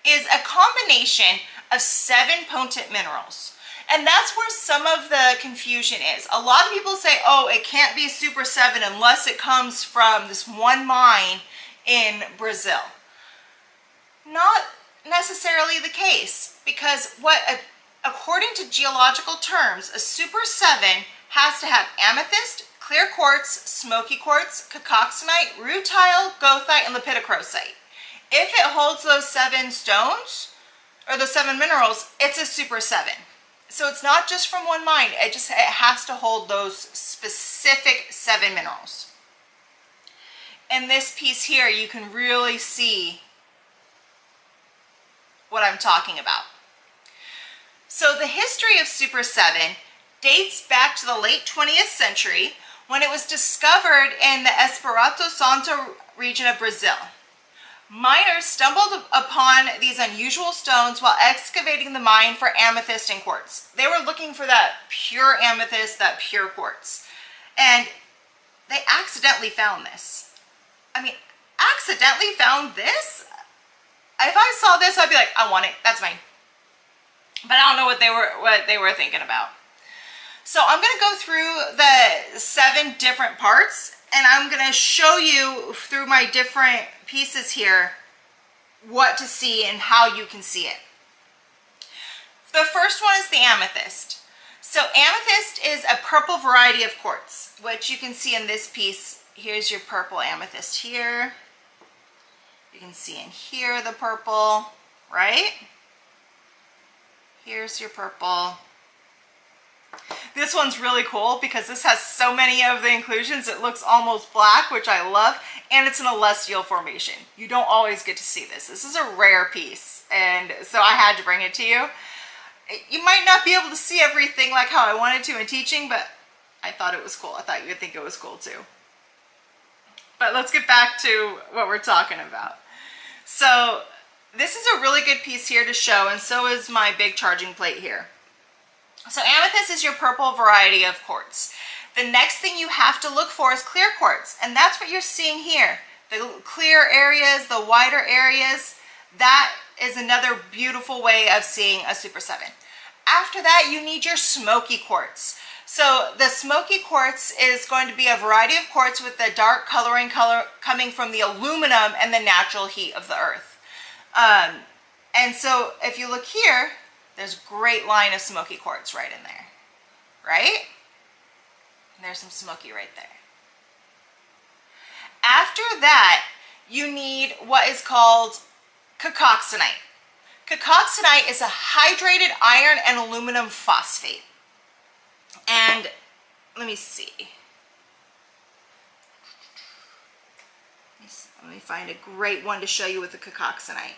is a combination of 7 potent minerals. And that's where some of the confusion is. A lot of people say, oh, it can't be Super 7 unless it comes from this one mine in Brazil. Not necessarily the case, because according to geological terms, a Super 7 has to have amethyst, clear quartz, smoky quartz, cacoxenite, rutile, goethite, and lepidocrosite. If it holds those 7 stones, or those 7 minerals, it's a Super 7. So it's not just from one mine, it has to hold those specific 7 minerals. In this piece here, you can really see what I'm talking about. So the history of Super 7 dates back to the late 20th century when it was discovered in the Espírito Santo region of Brazil. Miners stumbled upon these unusual stones while excavating the mine for amethyst and quartz. They were looking for that pure amethyst, that pure quartz. And they accidentally found this. I mean, accidentally found this? If I saw this, I'd be like, I want it, that's mine. But I don't know what they were thinking about. So I'm going to go through the 7 different parts, and I'm going to show you through my different pieces here what to see and how you can see it. The first one is the amethyst. So amethyst is a purple variety of quartz, which you can see in this piece. Here's your purple amethyst here. You can see in here the purple, right? Here's your purple. This one's really cool because this has so many of the inclusions. It looks almost black, which I love, and it's an celestial formation. You don't always get to see this. This is a rare piece, and so I had to bring it to you. You might not be able to see everything like how I wanted to in teaching, but I thought it was cool. I thought you would think it was cool too. But let's get back to what we're talking about. So this is a really good piece here to show, and so is my big charging plate here. So amethyst is your purple variety of quartz. The next thing you have to look for is clear quartz, and that's what you're seeing here. The clear areas, the wider areas, that is another beautiful way of seeing a Super 7. After that, you need your smoky quartz. So the smoky quartz is going to be a variety of quartz with the dark coloring coming from the aluminum and the natural heat of the earth. And so if you look here, there's a great line of smoky quartz right in there, right? And there's some smoky right there. After that, you need what is called cacoxenite. Cacoxenite is a hydrated iron and aluminum phosphate. And let me see. Let me find a great one to show you with the cacoxenite.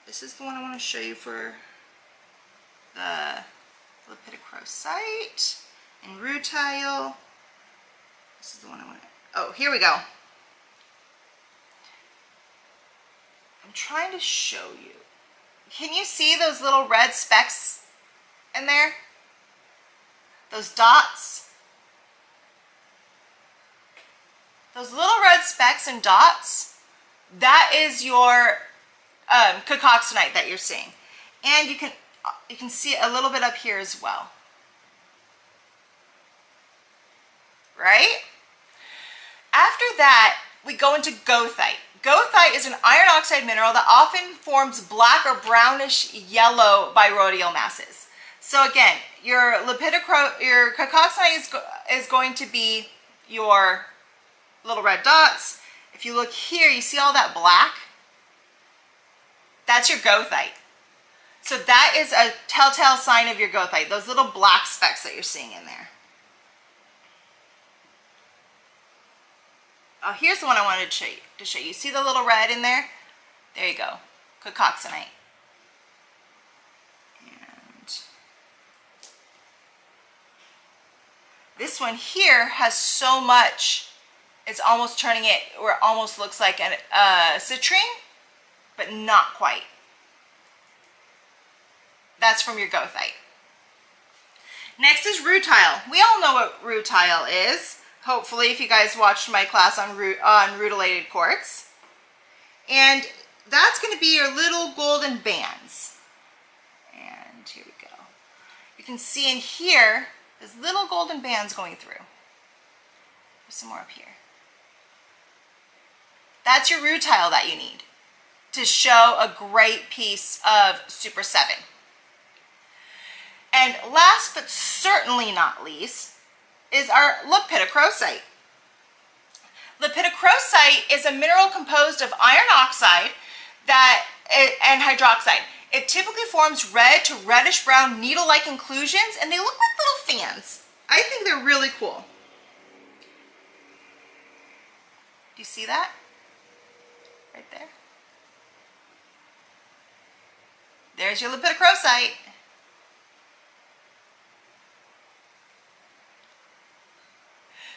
This is the one I want to show you for the lepidocrosite and rutile. This is the one I want to, oh, here we go. I'm trying to show you. Can you see those little red specks in there? Those dots? Those little red specks and dots, that is your cacoxenite that you're seeing. And you can see a little bit up here as well. Right? After that, we go into goethite. Goethite is an iron oxide mineral that often forms black or brownish yellow by rhodial masses. So again, your cacoxenite is going to be your little red dots. If you look here, you see all that black? That's your goethite. So that is a telltale sign of your goethite, those little black specks that you're seeing in there. Oh, here's the one I wanted to show you. See the little red in there? There you go, cacoxenite. And this one here has so much, it's almost turning it where it almost looks like a citrine, but not quite. That's from your goethite. Next is rutile. We all know what rutile is. Hopefully, if you guys watched my class on rutilated quartz. And that's going to be your little golden bands. And here we go. You can see in here, there's little golden bands going through. There's some more up here. That's your rutile that you need to show a great piece of Super 7. And last but certainly not least is our lepidocrosite. Lepidocrosite is a mineral composed of iron oxide and hydroxide. It typically forms red to reddish brown needle-like inclusions, and they look like little fans. I think they're really cool. Do you see that? Right there. There's your lepidocrosite.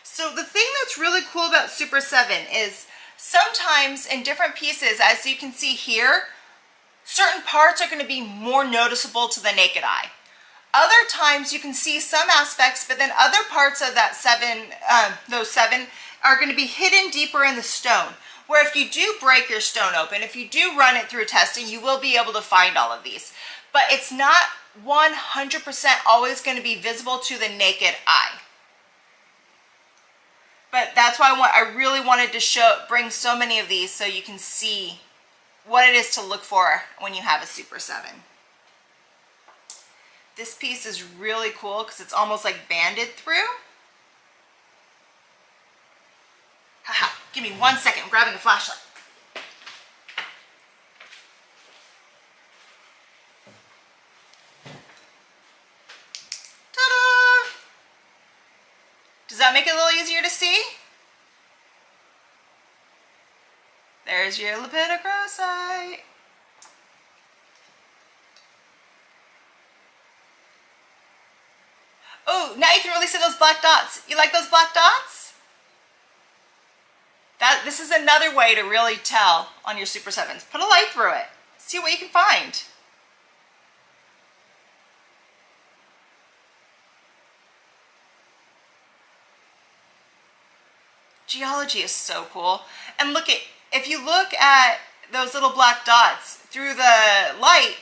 So the thing that's really cool about Super 7 is sometimes in different pieces, as you can see here, certain parts are going to be more noticeable to the naked eye. Other times you can see some aspects, but then other parts of that those seven are going to be hidden deeper in the stone. Where if you do break your stone open, if you do run it through testing, you will be able to find all of these. But it's not 100% always going to be visible to the naked eye. But that's why I really wanted to bring so many of these so you can see what it is to look for when you have a Super 7. This piece is really cool because it's almost like banded through. Haha, give me 1 second, I'm grabbing a flashlight. Does that make it a little easier to see? There's your lepidocrosite. Oh, now you can really see those black dots. You like those black dots? This is another way to really tell on your Super 7s. Put a light through it. See what you can find. Geology is so cool. And look at, if you look at those little black dots through the light,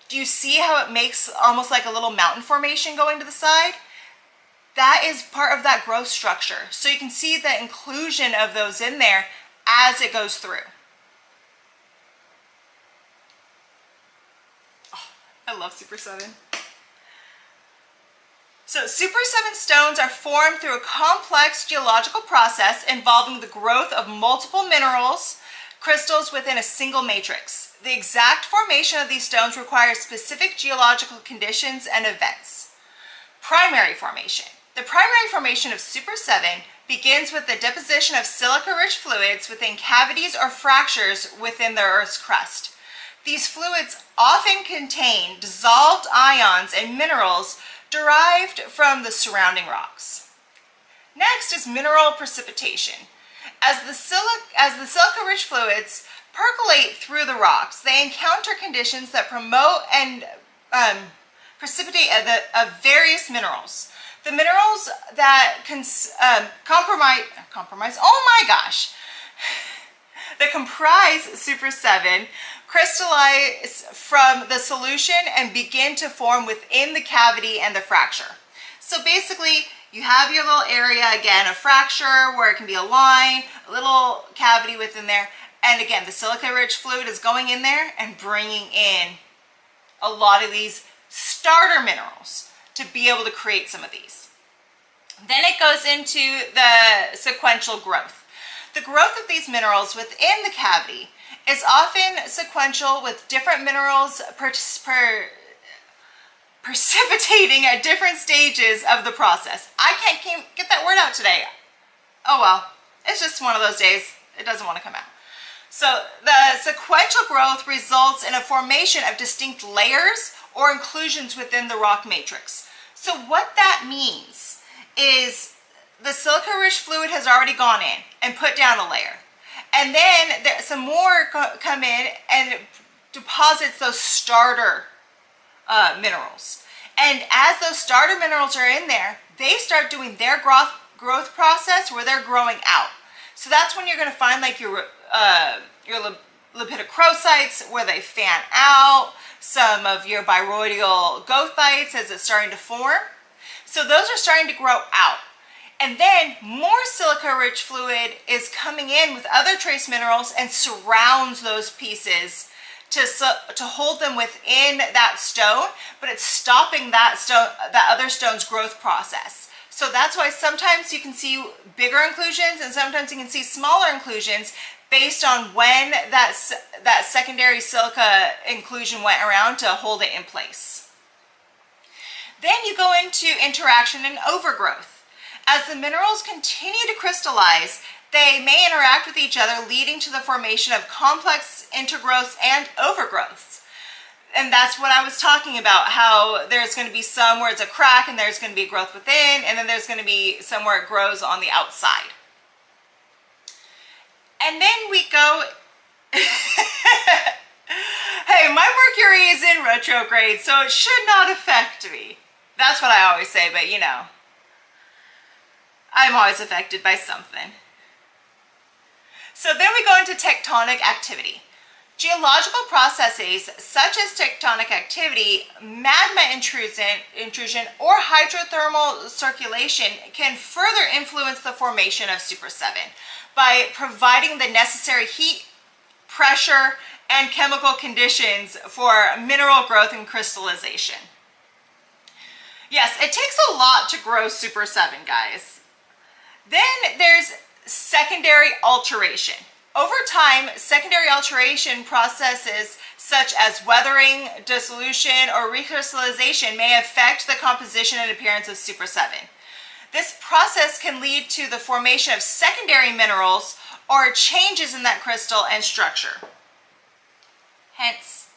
do you see how it makes almost like a little mountain formation going to the side? That is part of that growth structure. So you can see the inclusion of those in there as it goes through. Oh, I love Super 7. So Super 7 stones are formed through a complex geological process involving the growth of multiple minerals, crystals within a single matrix. The exact formation of these stones requires specific geological conditions and events. Primary formation. The primary formation of Super 7 begins with the deposition of silica-rich fluids within cavities or fractures within the Earth's crust. These fluids often contain dissolved ions and minerals derived from the surrounding rocks. Next is mineral precipitation. As the silica-rich fluids percolate through the rocks, they encounter conditions that promote and precipitate of various minerals. The minerals that that comprise Super 7 crystallize from the solution and begin to form within the cavity and the fracture. So basically, you have your little area, again, a fracture where it can be a line, a little cavity within there, and again, the silica-rich fluid is going in there and bringing in a lot of these starter minerals to be able to create some of these. Then it goes into the sequential growth. The growth of these minerals within the cavity is often sequential, with different minerals precipitating at different stages of the process. I can't get that word out today. Oh well, it's just one of those days. It doesn't want to come out. So the sequential growth results in a formation of distinct layers or inclusions within the rock matrix. So what that means is the silica-rich fluid has already gone in and put down a layer. And then some more come in and it deposits those starter minerals. And as those starter minerals are in there, they start doing their growth process where they're growing out. So that's when you're going to find like your lepidocrosites where they fan out, some of your biroidal goethites as it's starting to form. So those are starting to grow out. And then more silica-rich fluid is coming in with other trace minerals and surrounds those pieces to hold them within that stone, but it's stopping that other stone's growth process. So that's why sometimes you can see bigger inclusions and sometimes you can see smaller inclusions based on when that secondary silica inclusion went around to hold it in place. Then you go into interaction and overgrowth. As the minerals continue to crystallize, they may interact with each other, leading to the formation of complex intergrowths and overgrowths. And that's what I was talking about, how there's going to be some where it's a crack and there's going to be growth within, and then there's going to be some where it grows on the outside. And then we go... Hey, my Mercury is in retrograde, so it should not affect me. That's what I always say, but you know, I'm always affected by something. So then we go into tectonic activity. Geological processes such as tectonic activity, magma intrusion, or hydrothermal circulation can further influence the formation of Super 7 by providing the necessary heat, pressure, and chemical conditions for mineral growth and crystallization. Yes, it takes a lot to grow Super 7, guys. Then there's secondary alteration. Over time, secondary alteration processes such as weathering, dissolution, or recrystallization may affect the composition and appearance of Super 7. This process can lead to the formation of secondary minerals or changes in that crystal and structure. Hence,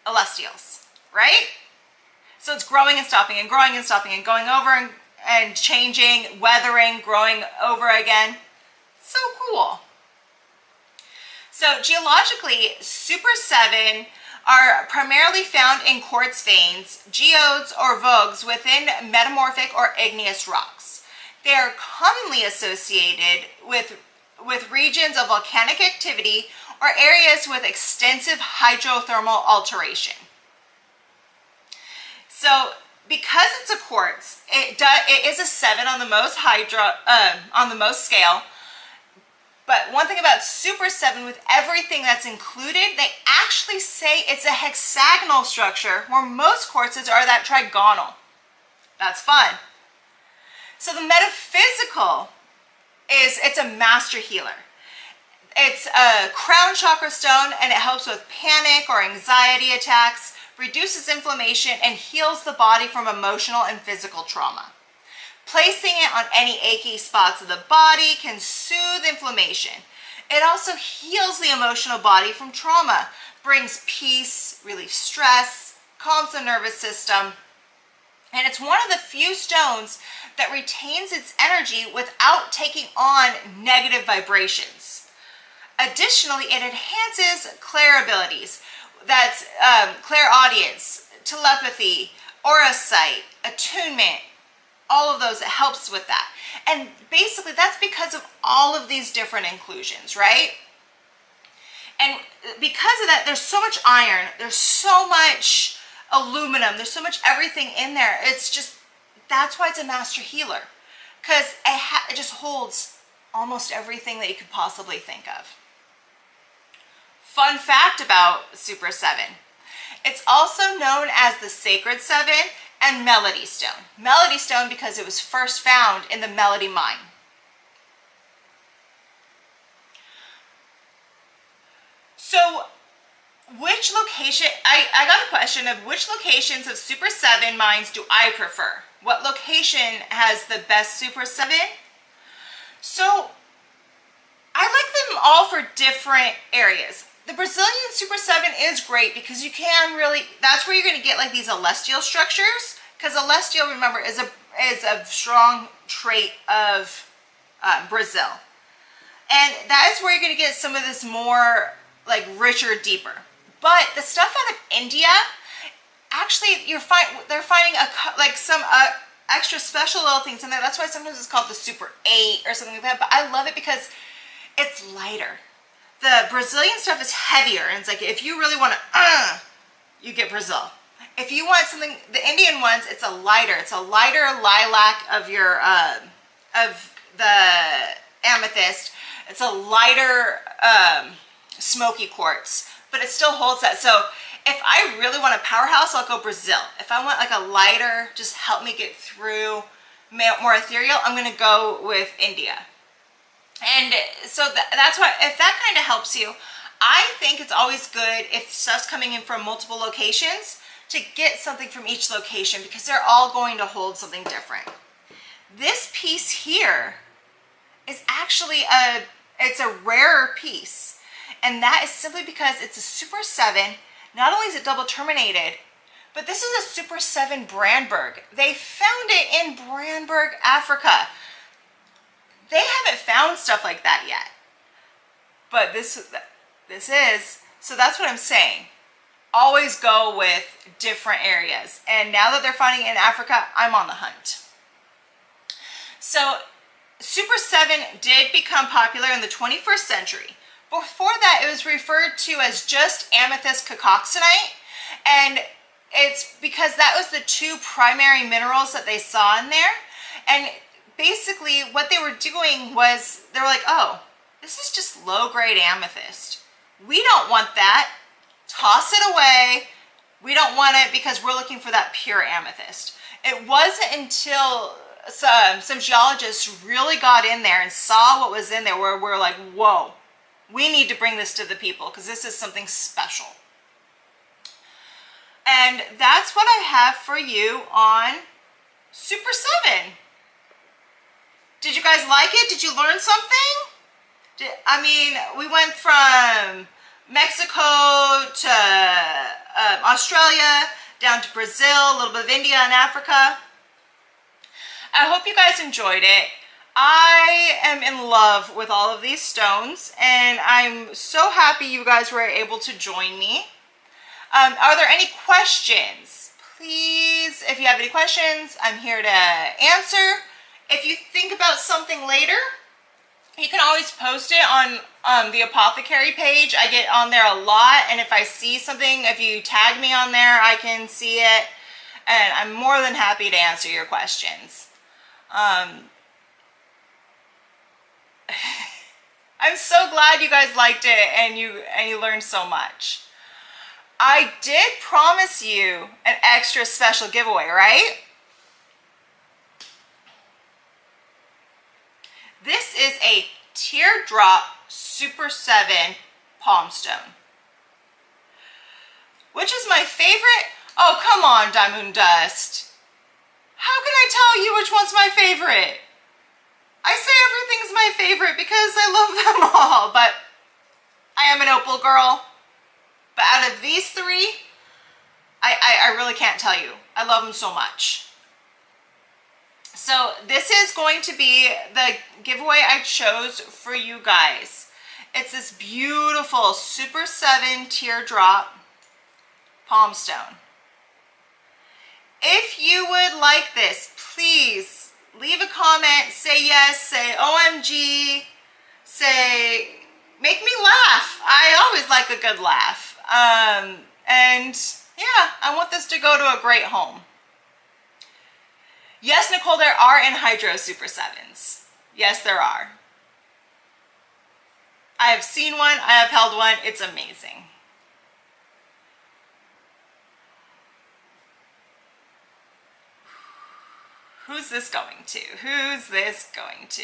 celestials, right? So it's growing and stopping and growing and stopping and going over and changing, weathering, growing over again. So cool. So geologically, Super 7 are primarily found in quartz veins, geodes, or vogues within metamorphic or igneous rocks. They are commonly associated with regions of volcanic activity or areas with extensive hydrothermal alteration. So because it's a quartz, it is a 7 on the most on the most scale. But one thing about Super 7, with everything that's included, they actually say it's a hexagonal structure, where most quartzes are that trigonal. That's fun. So the metaphysical is, it's a master healer. It's a crown chakra stone, and it helps with panic or anxiety attacks, reduces inflammation, and heals the body from emotional and physical trauma. Placing it on any achy spots of the body can soothe inflammation. It also heals the emotional body from trauma, brings peace, relieves stress, calms the nervous system, and it's one of the few stones that retains its energy without taking on negative vibrations. Additionally, it enhances clair abilities. That's clairaudience, telepathy, aura sight, attunement, all of those. It helps with that. And basically that's because of all of these different inclusions, right? And because of that, there's so much iron, there's so much aluminum, there's so much everything in there. It's just, that's why it's a master healer, because it just holds almost everything that you could possibly think of. Fun fact about Super 7. It's also known as the Sacred 7 and Melody Stone. Melody Stone because it was first found in the Melody Mine. So which location, I got a question of which locations of Super 7 mines do I prefer? What location has the best Super 7? So I like them all for different areas. The Brazilian Super 7 is great because you can really, that's where you're going to get like these celestial structures, because celestial, remember, is a strong trait of Brazil. And that is where you're going to get some of this more like richer, deeper. But the stuff out of India, actually they're finding some extra special little things in there. That's why sometimes it's called the Super 8 or something like that. But I love it because it's lighter. The Brazilian stuff is heavier, and it's like if you really want to, you get Brazil. If you want something, the Indian ones, it's a lighter lilac of your of the amethyst. It's a lighter smoky quartz, but it still holds that. So if I really want a powerhouse, I'll go Brazil. If I want like a lighter, just help me get through, more ethereal, I'm gonna go with India. And so that's why, if that kind of helps you, I think it's always good if stuff's coming in from multiple locations to get something from each location, because they're all going to hold something different. This piece here is actually it's a rarer piece, and that is simply because it's a Super 7. Not only is it double terminated, but this is a Super 7 Brandberg. They found it in Brandberg, Africa. They haven't found stuff like that yet, but this is, so that's what I'm saying. Always go with different areas. And now that they're finding it in Africa, I'm on the hunt. So Super 7 did become popular in the 21st century. Before that, it was referred to as just amethyst cacoxenite, and it's because that was the two primary minerals that they saw in there. And basically what they were doing was, they were like, oh, this is just low-grade amethyst. We don't want that. Toss it away. We don't want it because we're looking for that pure amethyst. It wasn't until some geologists really got in there and saw what was in there where we're like, whoa, we need to bring this to the people because this is something special. And that's what I have for you on Super 7. Did you guys like it? Did you learn something? I mean, we went from Mexico to Australia, down to Brazil, a little bit of India and Africa. I hope you guys enjoyed it. I am in love with all of these stones, and I'm so happy you guys were able to join me. Are there any questions? Please, if you have any questions, I'm here to answer. If you think about something later, you can always post it on the apothecary page. I get on there a lot, and if I see something, if you tag me on there, I can see it, and I'm more than happy to answer your questions. I'm so glad you guys liked it and you learned so much. I did promise you an extra special giveaway, right? This is a Teardrop Super 7 Palm Stone. Which is my favorite? Oh, come on, Diamond Dust. How can I tell you which one's my favorite? I say everything's my favorite because I love them all, but I am an opal girl. But out of these three, I really can't tell you. I love them so much. So this is going to be the giveaway I chose for you guys. It's this beautiful Super 7 Teardrop Palm Stone. If you would like this, please leave a comment, say yes, say OMG, say, make me laugh. I always like a good laugh. And yeah, I want this to go to a great home. Yes, Nicole, there are anhydrous Super 7s. Yes, there are. I have seen one, I have held one, it's amazing. Who's this going to? Who's this going to?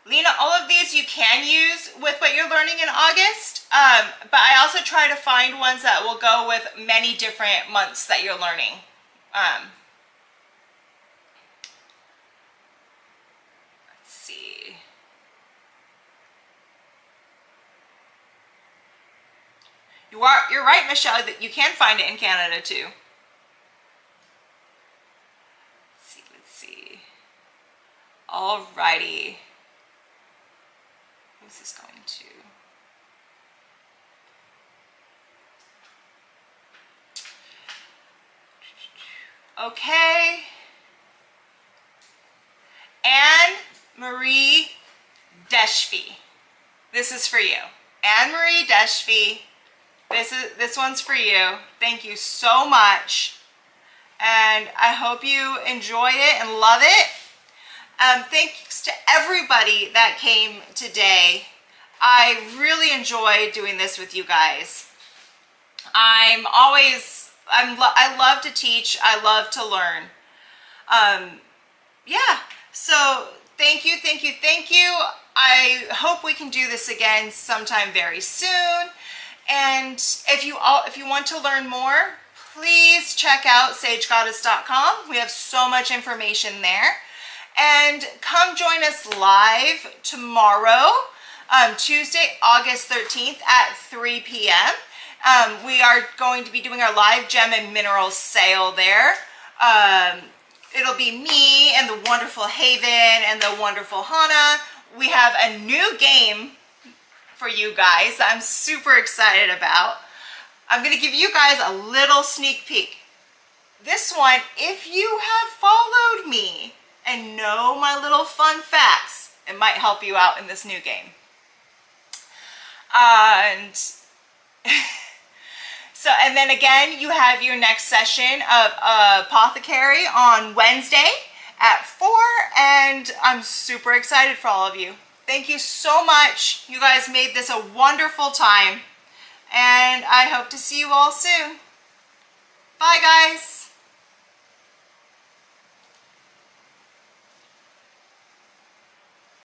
Lena, all of these you can use with what you're learning in August, but I also try to find ones that will go with many different months that you're learning. Let's see. You're right, Michelle, that you can find it in Canada too. Let's see. Alrighty. Who's this going to? Okay. Anne-Marie Deshfi. This is for you. Anne-Marie Deshfi. This one's for you. Thank you so much. And I hope you enjoy it and love it. Thanks to everybody that came today. I really enjoy doing this with you guys. I love to teach. I love to learn. Yeah, so thank you, thank you, thank you. I hope we can do this again sometime very soon. And if you want to learn more, please check out sagegoddess.com. We have so much information there. And come join us live tomorrow, Tuesday, August 13th at 3 p.m. We are going to be doing our live gem and mineral sale there. It'll be me and the wonderful Haven and the wonderful Hannah. We have a new game for you guys that I'm super excited about. I'm going to give you guys a little sneak peek. This one, if you have followed me and know my little fun facts, it might help you out in this new game. And and then again, you have your next session of Apothecary on Wednesday at 4, and I'm super excited for all of you. Thank you so much. You guys made this a wonderful time, and I hope to see you all soon. Bye, guys.